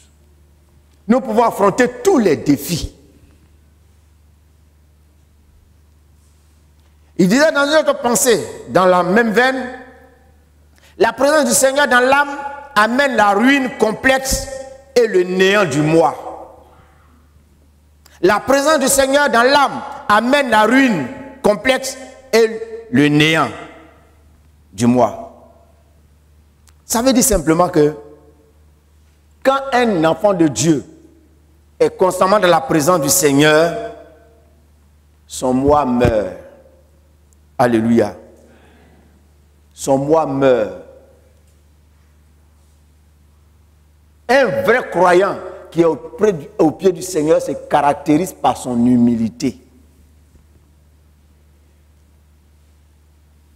S1: Nous pouvons affronter tous les défis. Il disait dans une autre pensée, dans la même veine, la présence du Seigneur dans l'âme amène la ruine complexe et le néant du moi. La présence du Seigneur dans l'âme amène la ruine complexe et le néant du moi. Ça veut dire simplement que quand un enfant de Dieu est constamment dans la présence du Seigneur, son moi meurt. Alléluia. Son moi meurt. Un vrai croyant qui est au pied du Seigneur se caractérise par son humilité.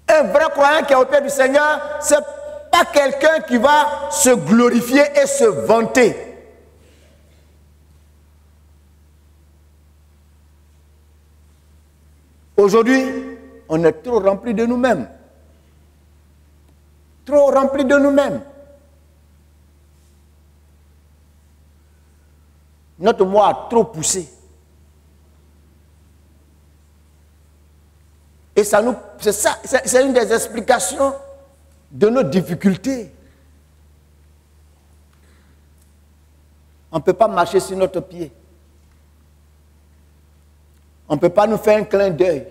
S1: Un vrai croyant qui est au pied du Seigneur, c'est pas quelqu'un qui va se glorifier et se vanter. Aujourd'hui, on est trop rempli de nous-mêmes. Trop rempli de nous-mêmes. Notre moi a trop poussé. Et c'est une des explications de nos difficultés. On ne peut pas marcher sur notre pied. On ne peut pas nous faire un clin d'œil.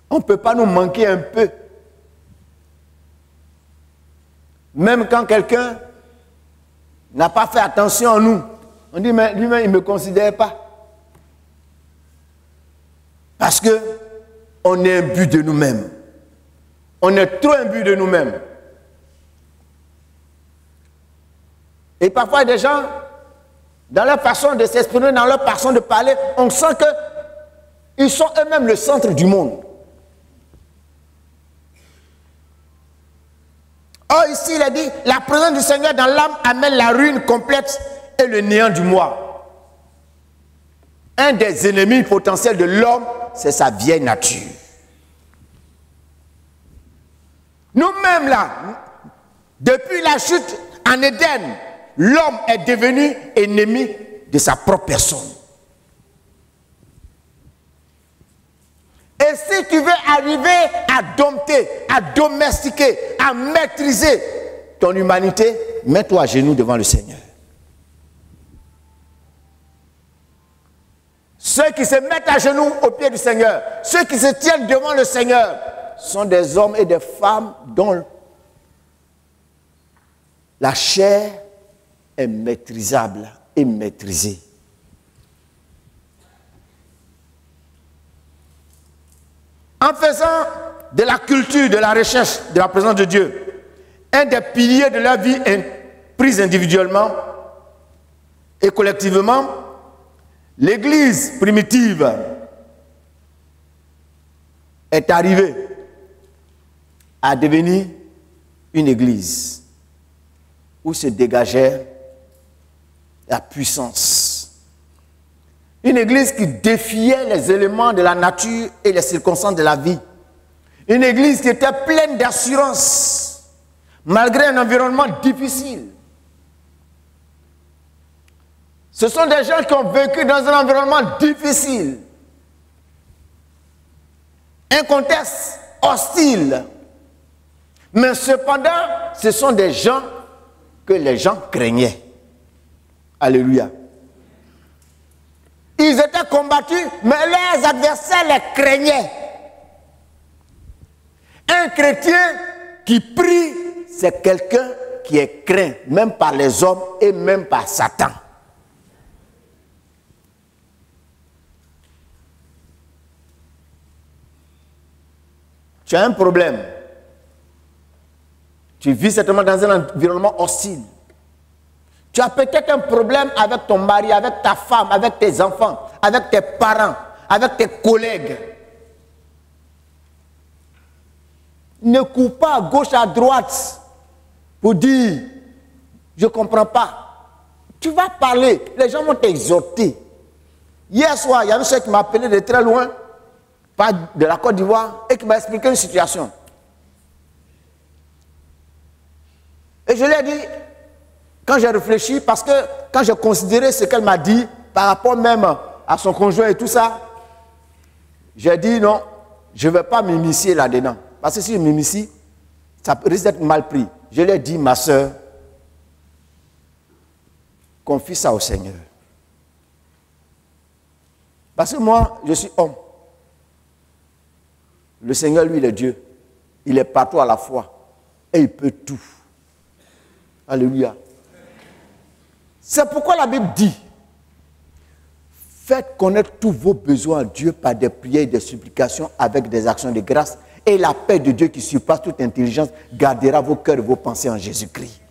S1: On ne peut pas nous manquer un peu. Même quand quelqu'un n'a pas fait attention à nous, on dit, mais lui-même, il ne me considère pas. Parce qu'on est imbu de nous-mêmes. On est trop imbu de nous-mêmes. Et parfois, des gens, dans leur façon de s'exprimer, dans leur façon de parler, on sent qu'ils sont eux-mêmes le centre du monde. Or, ici, il a dit, la présence du Seigneur dans l'âme amène la ruine complète et le néant du moi. Un des ennemis potentiels de l'homme, c'est sa vieille nature. Nous-mêmes là, depuis la chute en Éden, l'homme est devenu ennemi de sa propre personne. Et si tu veux arriver à dompter, à domestiquer, à maîtriser ton humanité, mets-toi à genoux devant le Seigneur. Ceux qui se mettent à genoux au pied du Seigneur, ceux qui se tiennent devant le Seigneur, sont des hommes et des femmes dont la chair est maîtrisable et maîtrisée. En faisant de la culture, de la recherche de la présence de Dieu, un des piliers de leur vie prise individuellement et collectivement, l'Église primitive est arrivée à devenir une Église où se dégageait la puissance. Une Église qui défiait les éléments de la nature et les circonstances de la vie. Une Église qui était pleine d'assurance, malgré un environnement difficile. Ce sont des gens qui ont vécu dans un environnement difficile. Un contexte hostile. Mais cependant, ce sont des gens que les gens craignaient. Alléluia. Ils étaient combattus, mais leurs adversaires les craignaient. Un chrétien qui prie, c'est quelqu'un qui est craint, même par les hommes et même par Satan. Tu as un problème. Tu vis certainement dans un environnement hostile. Tu as peut-être un problème avec ton mari, avec ta femme, avec tes enfants, avec tes parents, avec tes collègues. Ne cours pas à gauche, à droite pour dire « je ne comprends pas ». Tu vas parler, les gens vont t'exhorter. Hier soir, il y a un chef qui m'a appelé de très loin, de la Côte d'Ivoire, et qui m'a expliqué une situation. Et je lui ai dit, quand j'ai réfléchi, parce que quand j'ai considéré ce qu'elle m'a dit, par rapport même à son conjoint et tout ça, j'ai dit non, je ne vais pas m'initier là-dedans. Parce que si je m'initie, ça risque d'être mal pris. Je lui ai dit, ma soeur, confie ça au Seigneur. Parce que moi, je suis homme. Le Seigneur, lui, il est Dieu. Il est partout à la fois. Et il peut tout. Alléluia. C'est pourquoi la Bible dit, faites connaître tous vos besoins à Dieu par des prières et des supplications avec des actions de grâce. Et la paix de Dieu qui surpasse toute intelligence gardera vos cœurs et vos pensées en Jésus-Christ.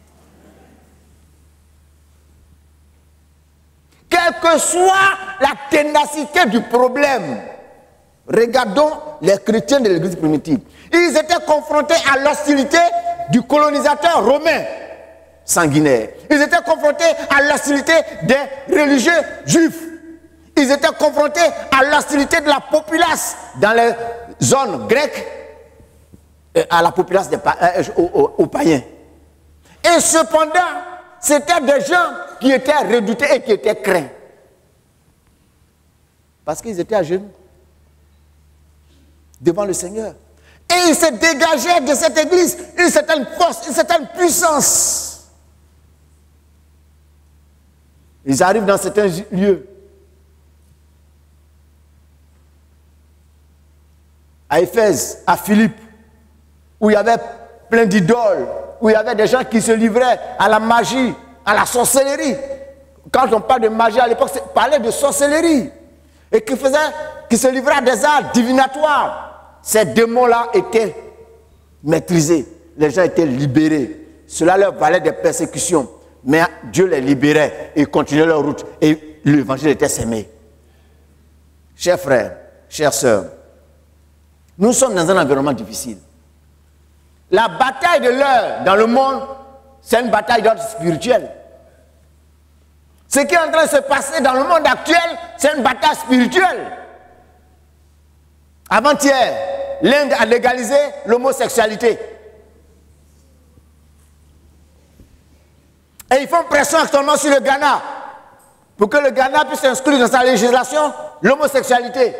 S1: Quelle que soit la ténacité du problème, regardons les chrétiens de l'Église primitive. Ils étaient confrontés à l'hostilité du colonisateur romain sanguinaire. Ils étaient confrontés à l'hostilité des religieux juifs. Ils étaient confrontés à l'hostilité de la populace dans les zones grecques, à la populace aux païens. Et cependant, c'était des gens qui étaient redoutés et qui étaient craints. Parce qu'ils étaient à genoux devant le Seigneur. Et ils se dégageaient de cette église une certaine force, une certaine puissance. Ils arrivent dans certains lieux. À Éphèse, à Philippe, où il y avait plein d'idoles, où il y avait des gens qui se livraient à la magie, à la sorcellerie. Quand on parle de magie à l'époque, on parlait de sorcellerie. Et qui se livraient à des arts divinatoires. Ces démons-là étaient maîtrisés. Les gens étaient libérés. Cela leur valait des persécutions. Mais Dieu les libérait et ils continuaient leur route. Et l'évangile était sémé. Chers frères, chères sœurs, nous sommes dans un environnement difficile. La bataille de l'heure dans le monde, c'est une bataille d'ordre spirituel. Ce qui est en train de se passer dans le monde actuel, c'est une bataille spirituelle. Avant-hier, l'Inde a légalisé l'homosexualité. Et ils font pression actuellement sur le Ghana pour que le Ghana puisse inscrire dans sa législation l'homosexualité.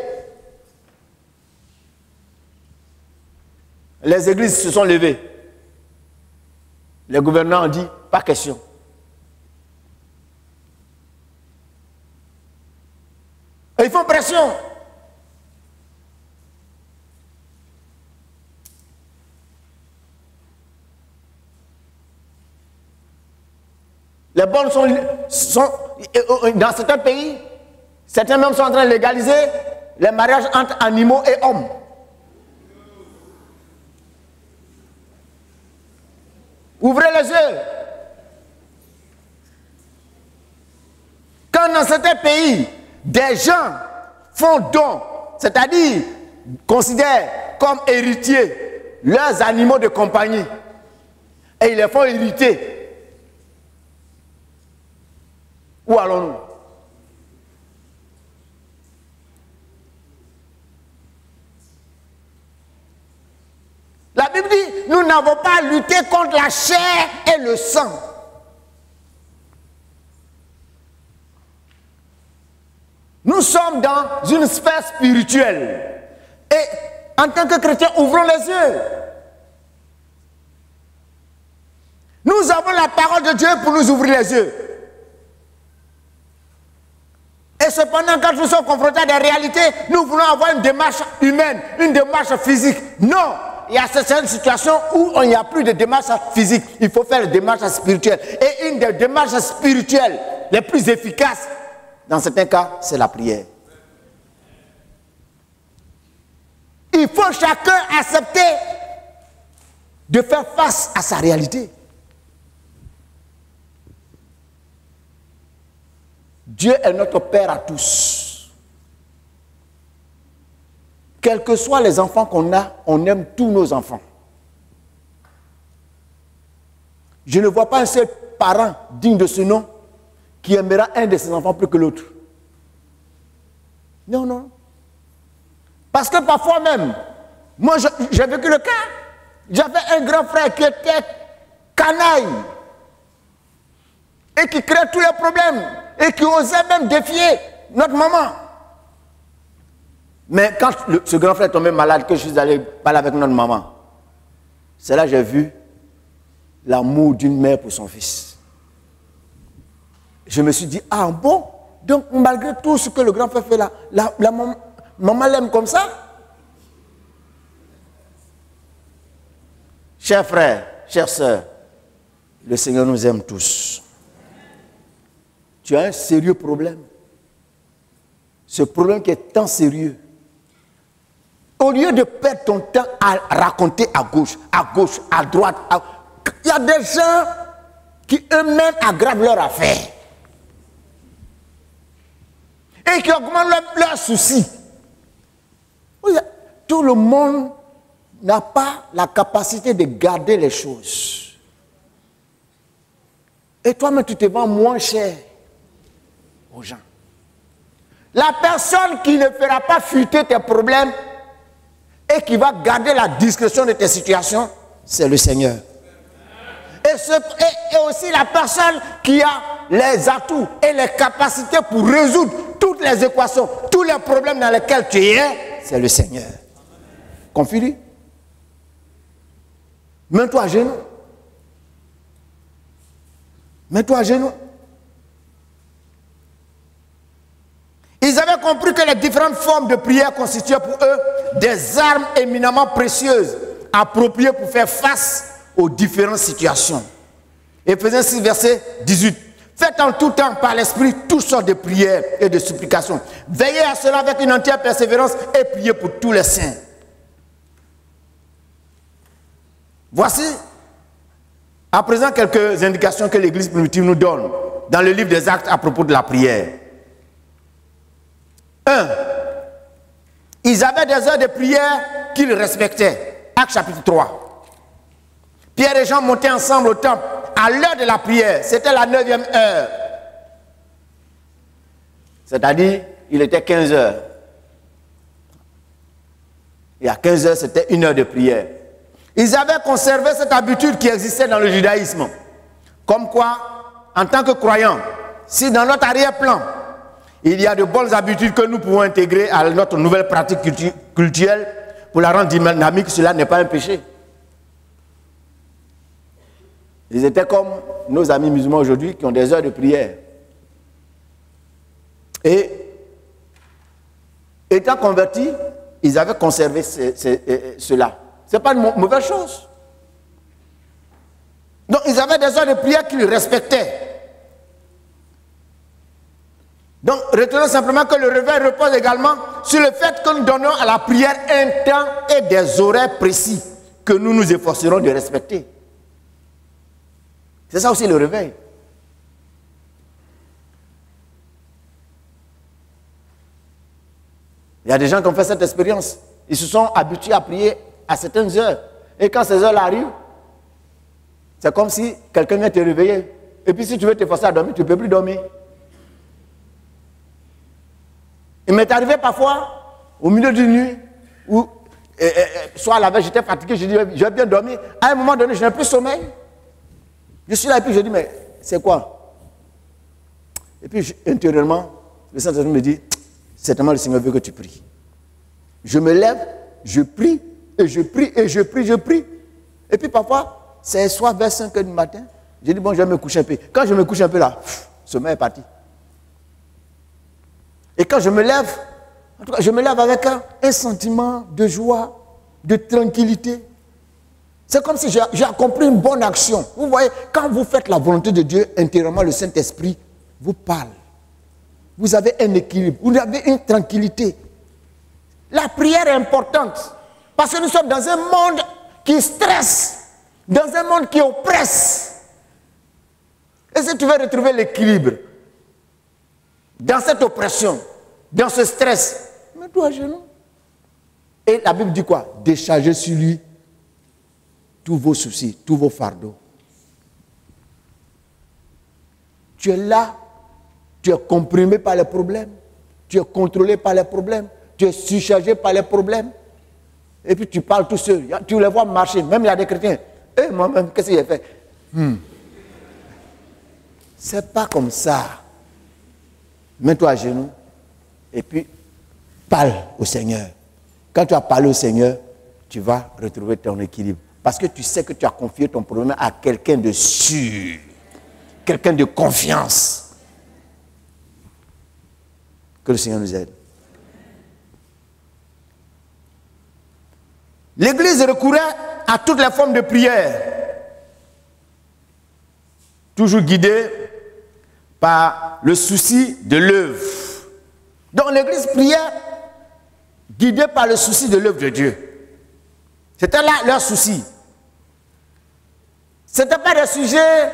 S1: Les églises se sont levées. Les gouvernants ont dit, pas question. Et ils font pression. Les bornes sont dans certains pays, certains même sont en train de légaliser les mariages entre animaux et hommes. Ouvrez les yeux. Quand dans certains pays, des gens font don, c'est-à-dire considèrent comme héritiers leurs animaux de compagnie, et ils les font hériter. Où allons-nous? La Bible dit, nous n'avons pas à lutter contre la chair et le sang. Nous sommes dans une sphère spirituelle. Et en tant que chrétiens, ouvrons les yeux. Nous avons la parole de Dieu pour nous ouvrir les yeux. Et cependant, quand nous sommes confrontés à des réalités, nous voulons avoir une démarche humaine, une démarche physique. Non, il y a certaines situations où il n'y a plus de démarche physique. Il faut faire une démarche spirituelle. Et une des démarches spirituelles les plus efficaces, dans certains cas, c'est la prière. Il faut chacun accepter de faire face à sa réalité. Dieu est notre Père à tous. Quels que soient les enfants qu'on a, on aime tous nos enfants. Je ne vois pas un seul parent digne de ce nom qui aimera un de ses enfants plus que l'autre. Non, non. Parce que parfois même, moi j'ai vécu le cas. J'avais un grand frère qui était canaille et qui créait tous les problèmes et qui osait même défier notre maman. Mais quand ce grand frère est tombé malade, que je suis allé parler avec notre maman, c'est là que j'ai vu l'amour d'une mère pour son fils. Je me suis dit, ah bon, donc malgré tout ce que le grand frère fait là, la maman l'aime comme ça? Chers frères, chères sœurs, le Seigneur nous aime tous. Tu as un sérieux problème. Ce problème qui est tant sérieux. Au lieu de perdre ton temps à raconter à gauche, à droite, il y a des gens qui eux-mêmes aggravent leur affaire. Et qui augmentent leurs soucis. Tout le monde n'a pas la capacité de garder les choses. Et toi-même, tu te vends moins cher aux gens. La personne qui ne fera pas fuiter tes problèmes et qui va garder la discrétion de tes situations, c'est le Seigneur. Et aussi la personne qui a les atouts et les capacités pour résoudre toutes les équations, tous les problèmes dans lesquels tu es, c'est le Seigneur. Confie-lui. Mets-toi à genoux. Mets-toi à genoux. Ils avaient compris que les différentes formes de prière constituaient pour eux des armes éminemment précieuses, appropriées pour faire face aux différentes situations. Éphésiens 6, verset 18. Faites en tout temps par l'Esprit toutes sortes de prières et de supplications. Veillez à cela avec une entière persévérance et priez pour tous les saints. Voici à présent quelques indications que l'Église primitive nous donne dans le livre des Actes à propos de la prière. 1. Ils avaient des heures de prière qu'ils respectaient. Actes chapitre 3. Pierre et Jean montaient ensemble au temple à l'heure de la prière. C'était la 9e heure. C'est-à-dire, il était 15 heures. Et à 15 heures, c'était 1 heure de prière. Ils avaient conservé cette habitude qui existait dans le judaïsme. Comme quoi, en tant que croyants, si dans notre arrière-plan, il y a de bonnes habitudes que nous pouvons intégrer à notre nouvelle pratique culturelle pour la rendre dynamique, cela n'est pas un péché. Ils étaient comme nos amis musulmans aujourd'hui qui ont des heures de prière. Et étant convertis, ils avaient conservé cela. Ce n'est pas une mauvaise chose. Donc ils avaient des heures de prière qu'ils respectaient. Donc retenons simplement que le réveil repose également sur le fait que nous donnons à la prière un temps et des horaires précis que nous nous efforcerons de respecter. C'est ça aussi le réveil. Il y a des gens qui ont fait cette expérience. Ils se sont habitués à prier à certaines heures. Et quand ces heures-là arrivent, c'est comme si quelqu'un vient te réveiller. Et puis si tu veux te forcer à dormir, tu ne peux plus dormir. Il m'est arrivé parfois, au milieu d'une nuit, où, soit la veille, j'étais fatigué, je dis, je vais bien dormir. À un moment donné, je n'ai plus sommeil. Je suis là et puis je dis, mais c'est quoi? Et puis intérieurement, le Saint-Esprit me dit, certainement le Seigneur veut que tu pries. Je me lève, je prie, et je prie, et je prie, je prie. Et puis parfois, c'est soit vers 5 h du matin, je dis, bon, je vais me coucher un peu. Quand je me couche un peu là, le sommeil est parti. Et quand je me lève, en tout cas, je me lève avec un sentiment de joie, de tranquillité. C'est comme si j'ai accompli une bonne action. Vous voyez, quand vous faites la volonté de Dieu, intérieurement, le Saint-Esprit vous parle. Vous avez un équilibre, vous avez une tranquillité. La prière est importante parce que nous sommes dans un monde qui stresse, dans un monde qui oppresse. Et si tu veux retrouver l'équilibre dans cette oppression, dans ce stress, mets-toi à genoux. Et la Bible dit quoi? Déchargez sur lui tous vos soucis, tous vos fardeaux. Tu es là, tu es comprimé par les problèmes, tu es contrôlé par les problèmes, tu es surchargé par les problèmes. Et puis tu parles tout seul, tu les vois marcher, même il y a des chrétiens. Et moi-même, qu'est-ce que j'ai fait? C'est pas comme ça. Mets-toi à genoux et puis parle au Seigneur. Quand tu as parlé au Seigneur, tu vas retrouver ton équilibre. Parce que tu sais que tu as confié ton problème à quelqu'un de sûr, quelqu'un de confiance. Que le Seigneur nous aide. L'Église recourait à toutes les formes de prière, toujours guidée par le souci de l'œuvre. Donc l'Église priait guidée par le souci de l'œuvre de Dieu. C'était là leur souci. Ce n'était pas des sujets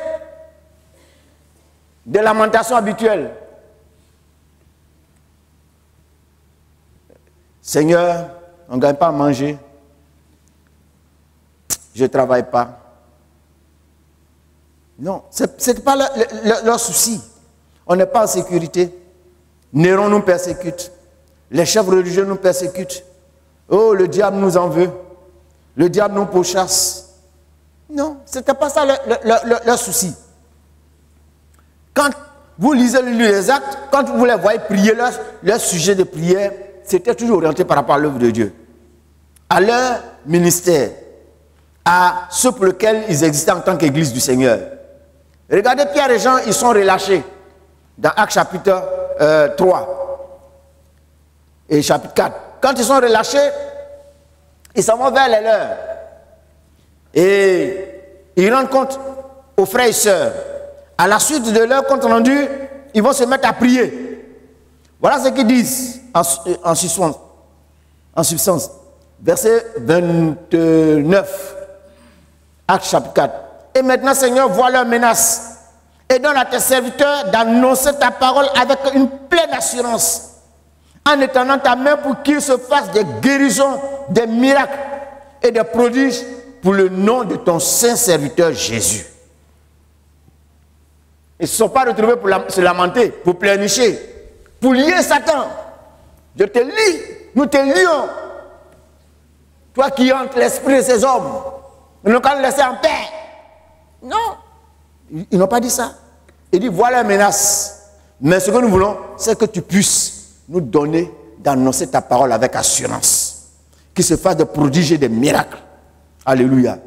S1: de lamentation habituelle. Seigneur, on ne gagne pas à manger. Je ne travaille pas. Non, ce n'est pas leur souci. On n'est pas en sécurité. Néron nous persécute. Les chefs religieux nous persécutent. Oh, le diable nous en veut. Le diable nous pourchasse. Non, ce n'était pas ça leur souci. Quand vous lisez le livre des Actes, quand vous les voyez prier, leur sujet de prière, c'était toujours orienté par rapport à l'œuvre de Dieu. À leur ministère. À ce pour lequel ils existaient en tant qu'Église du Seigneur. Regardez Pierre et Jean, ils sont relâchés. Dans Actes chapitre 3 et chapitre 4. Quand ils sont relâchés, ils s'en vont vers les leurs. Et ils rendent compte aux frères et sœurs. À la suite de leur compte rendu, ils vont se mettre à prier. Voilà ce qu'ils disent en substance. Verset 29. Actes chapitre 4. Et maintenant, Seigneur, vois leurs menaces. Et donne à tes serviteurs d'annoncer ta parole avec une pleine assurance. En étendant ta main pour qu'il se fasse des guérisons, des miracles et des prodiges pour le nom de ton saint serviteur Jésus. Ils ne se sont pas retrouvés pour se lamenter, pour pleurnicher, pour lier Satan. Je te lie, nous te lions. Toi qui hantes l'esprit de ces hommes, nous n'allons pas nous laisser en paix. Non, ils n'ont pas dit ça. Ils disent voilà la menace. Mais ce que nous voulons, c'est que tu puisses nous donner d'annoncer ta parole avec assurance. Qu'il se fasse des prodiges et des miracles. Alléluia.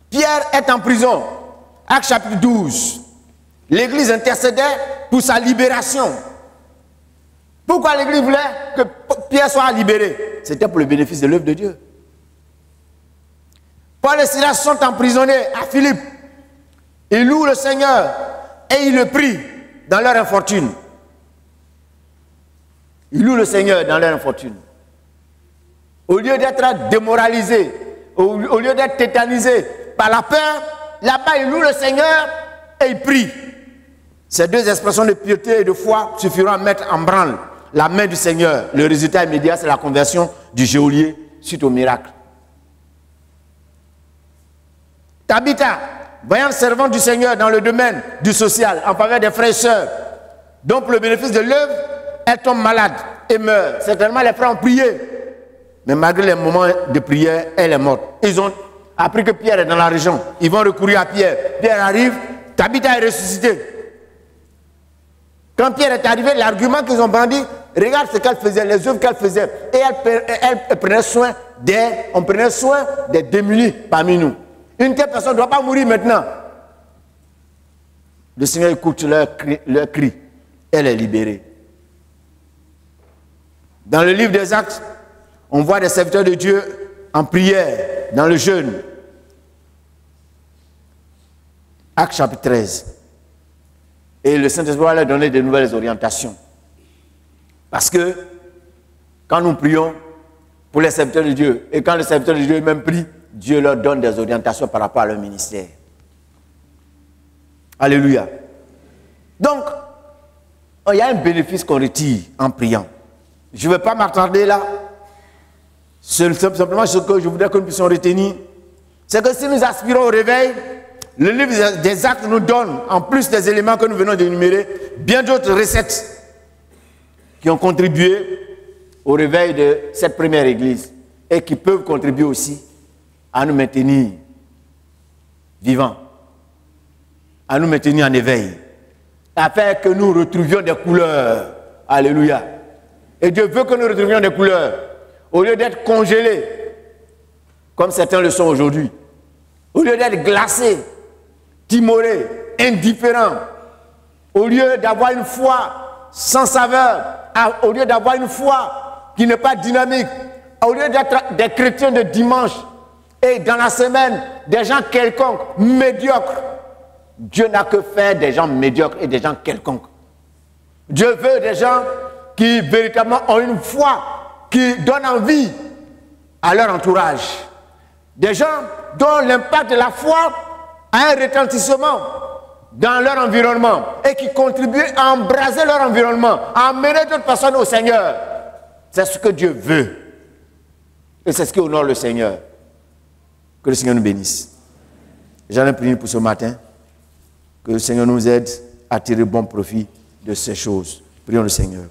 S1: Pierre est en prison. Acte chapitre 12. L'église intercédait pour sa libération. Pourquoi l'église voulait que Pierre soit libéré? C'était pour le bénéfice de l'œuvre de Dieu. Paul et Silas sont emprisonnés à Philippe. Ils louent le Seigneur et ils le prient dans leur infortune. Ils louent le Seigneur dans leur infortune. Au lieu d'être démoralisés, au lieu d'être tétanisés par la peur, là-bas ils louent le Seigneur et ils prient. Ces deux expressions de piété et de foi suffiront à mettre en branle la main du Seigneur. Le résultat immédiat, c'est la conversion du geôlier suite au miracle. Tabitha, voyant servante du Seigneur dans le domaine du social, en faveur des frères et sœurs, donc pour le bénéfice de l'œuvre, elle tombe malade et meurt. Certainement, les frères ont prié. Mais malgré les moments de prière, elle est morte. Ils ont appris que Pierre est dans la région. Ils vont recourir à Pierre. Pierre arrive, Tabitha est ressuscitée. Quand Pierre est arrivé, l'argument qu'ils ont brandi, regarde ce qu'elle faisait, les œuvres qu'elle faisait. Et elle prenait soin on prenait soin des démunis parmi nous. Une telle personne ne doit pas mourir maintenant. Le Seigneur écoute leur cri. Elle est libérée. Dans le livre des Actes, on voit des serviteurs de Dieu en prière, dans le jeûne. Actes chapitre 13. Et le Saint-Esprit va leur donner de nouvelles orientations. Parce que quand nous prions pour les serviteurs de Dieu, et quand les serviteurs de Dieu même prient, Dieu leur donne des orientations par rapport à leur ministère. Alléluia. Donc, il y a un bénéfice qu'on retire en priant. Je ne vais pas m'attarder là. Simplement, ce que je voudrais que nous puissions retenir, c'est que si nous aspirons au réveil, le livre des Actes nous donne, en plus des éléments que nous venons d'énumérer, bien d'autres recettes qui ont contribué au réveil de cette première église et qui peuvent contribuer aussi à nous maintenir vivants, à nous maintenir en éveil, à faire que nous retrouvions des couleurs. Alléluia. Et Dieu veut que nous retrouvions des couleurs. Au lieu d'être congelés, comme certains le sont aujourd'hui, au lieu d'être glacés, timorés, indifférents, au lieu d'avoir une foi sans saveur, au lieu d'avoir une foi qui n'est pas dynamique, au lieu d'être des chrétiens de dimanche et dans la semaine, des gens quelconques, médiocres. Dieu n'a que faire des gens médiocres et des gens quelconques. Dieu veut des gens qui véritablement ont une foi qui donne envie à leur entourage. Des gens dont l'impact de la foi a un retentissement dans leur environnement et qui contribuent à embraser leur environnement, à amener d'autres personnes au Seigneur. C'est ce que Dieu veut. Et c'est ce qui honore le Seigneur. Que le Seigneur nous bénisse. J'en ai prié pour ce matin. Que le Seigneur nous aide à tirer bon profit de ces choses. Prions le Seigneur.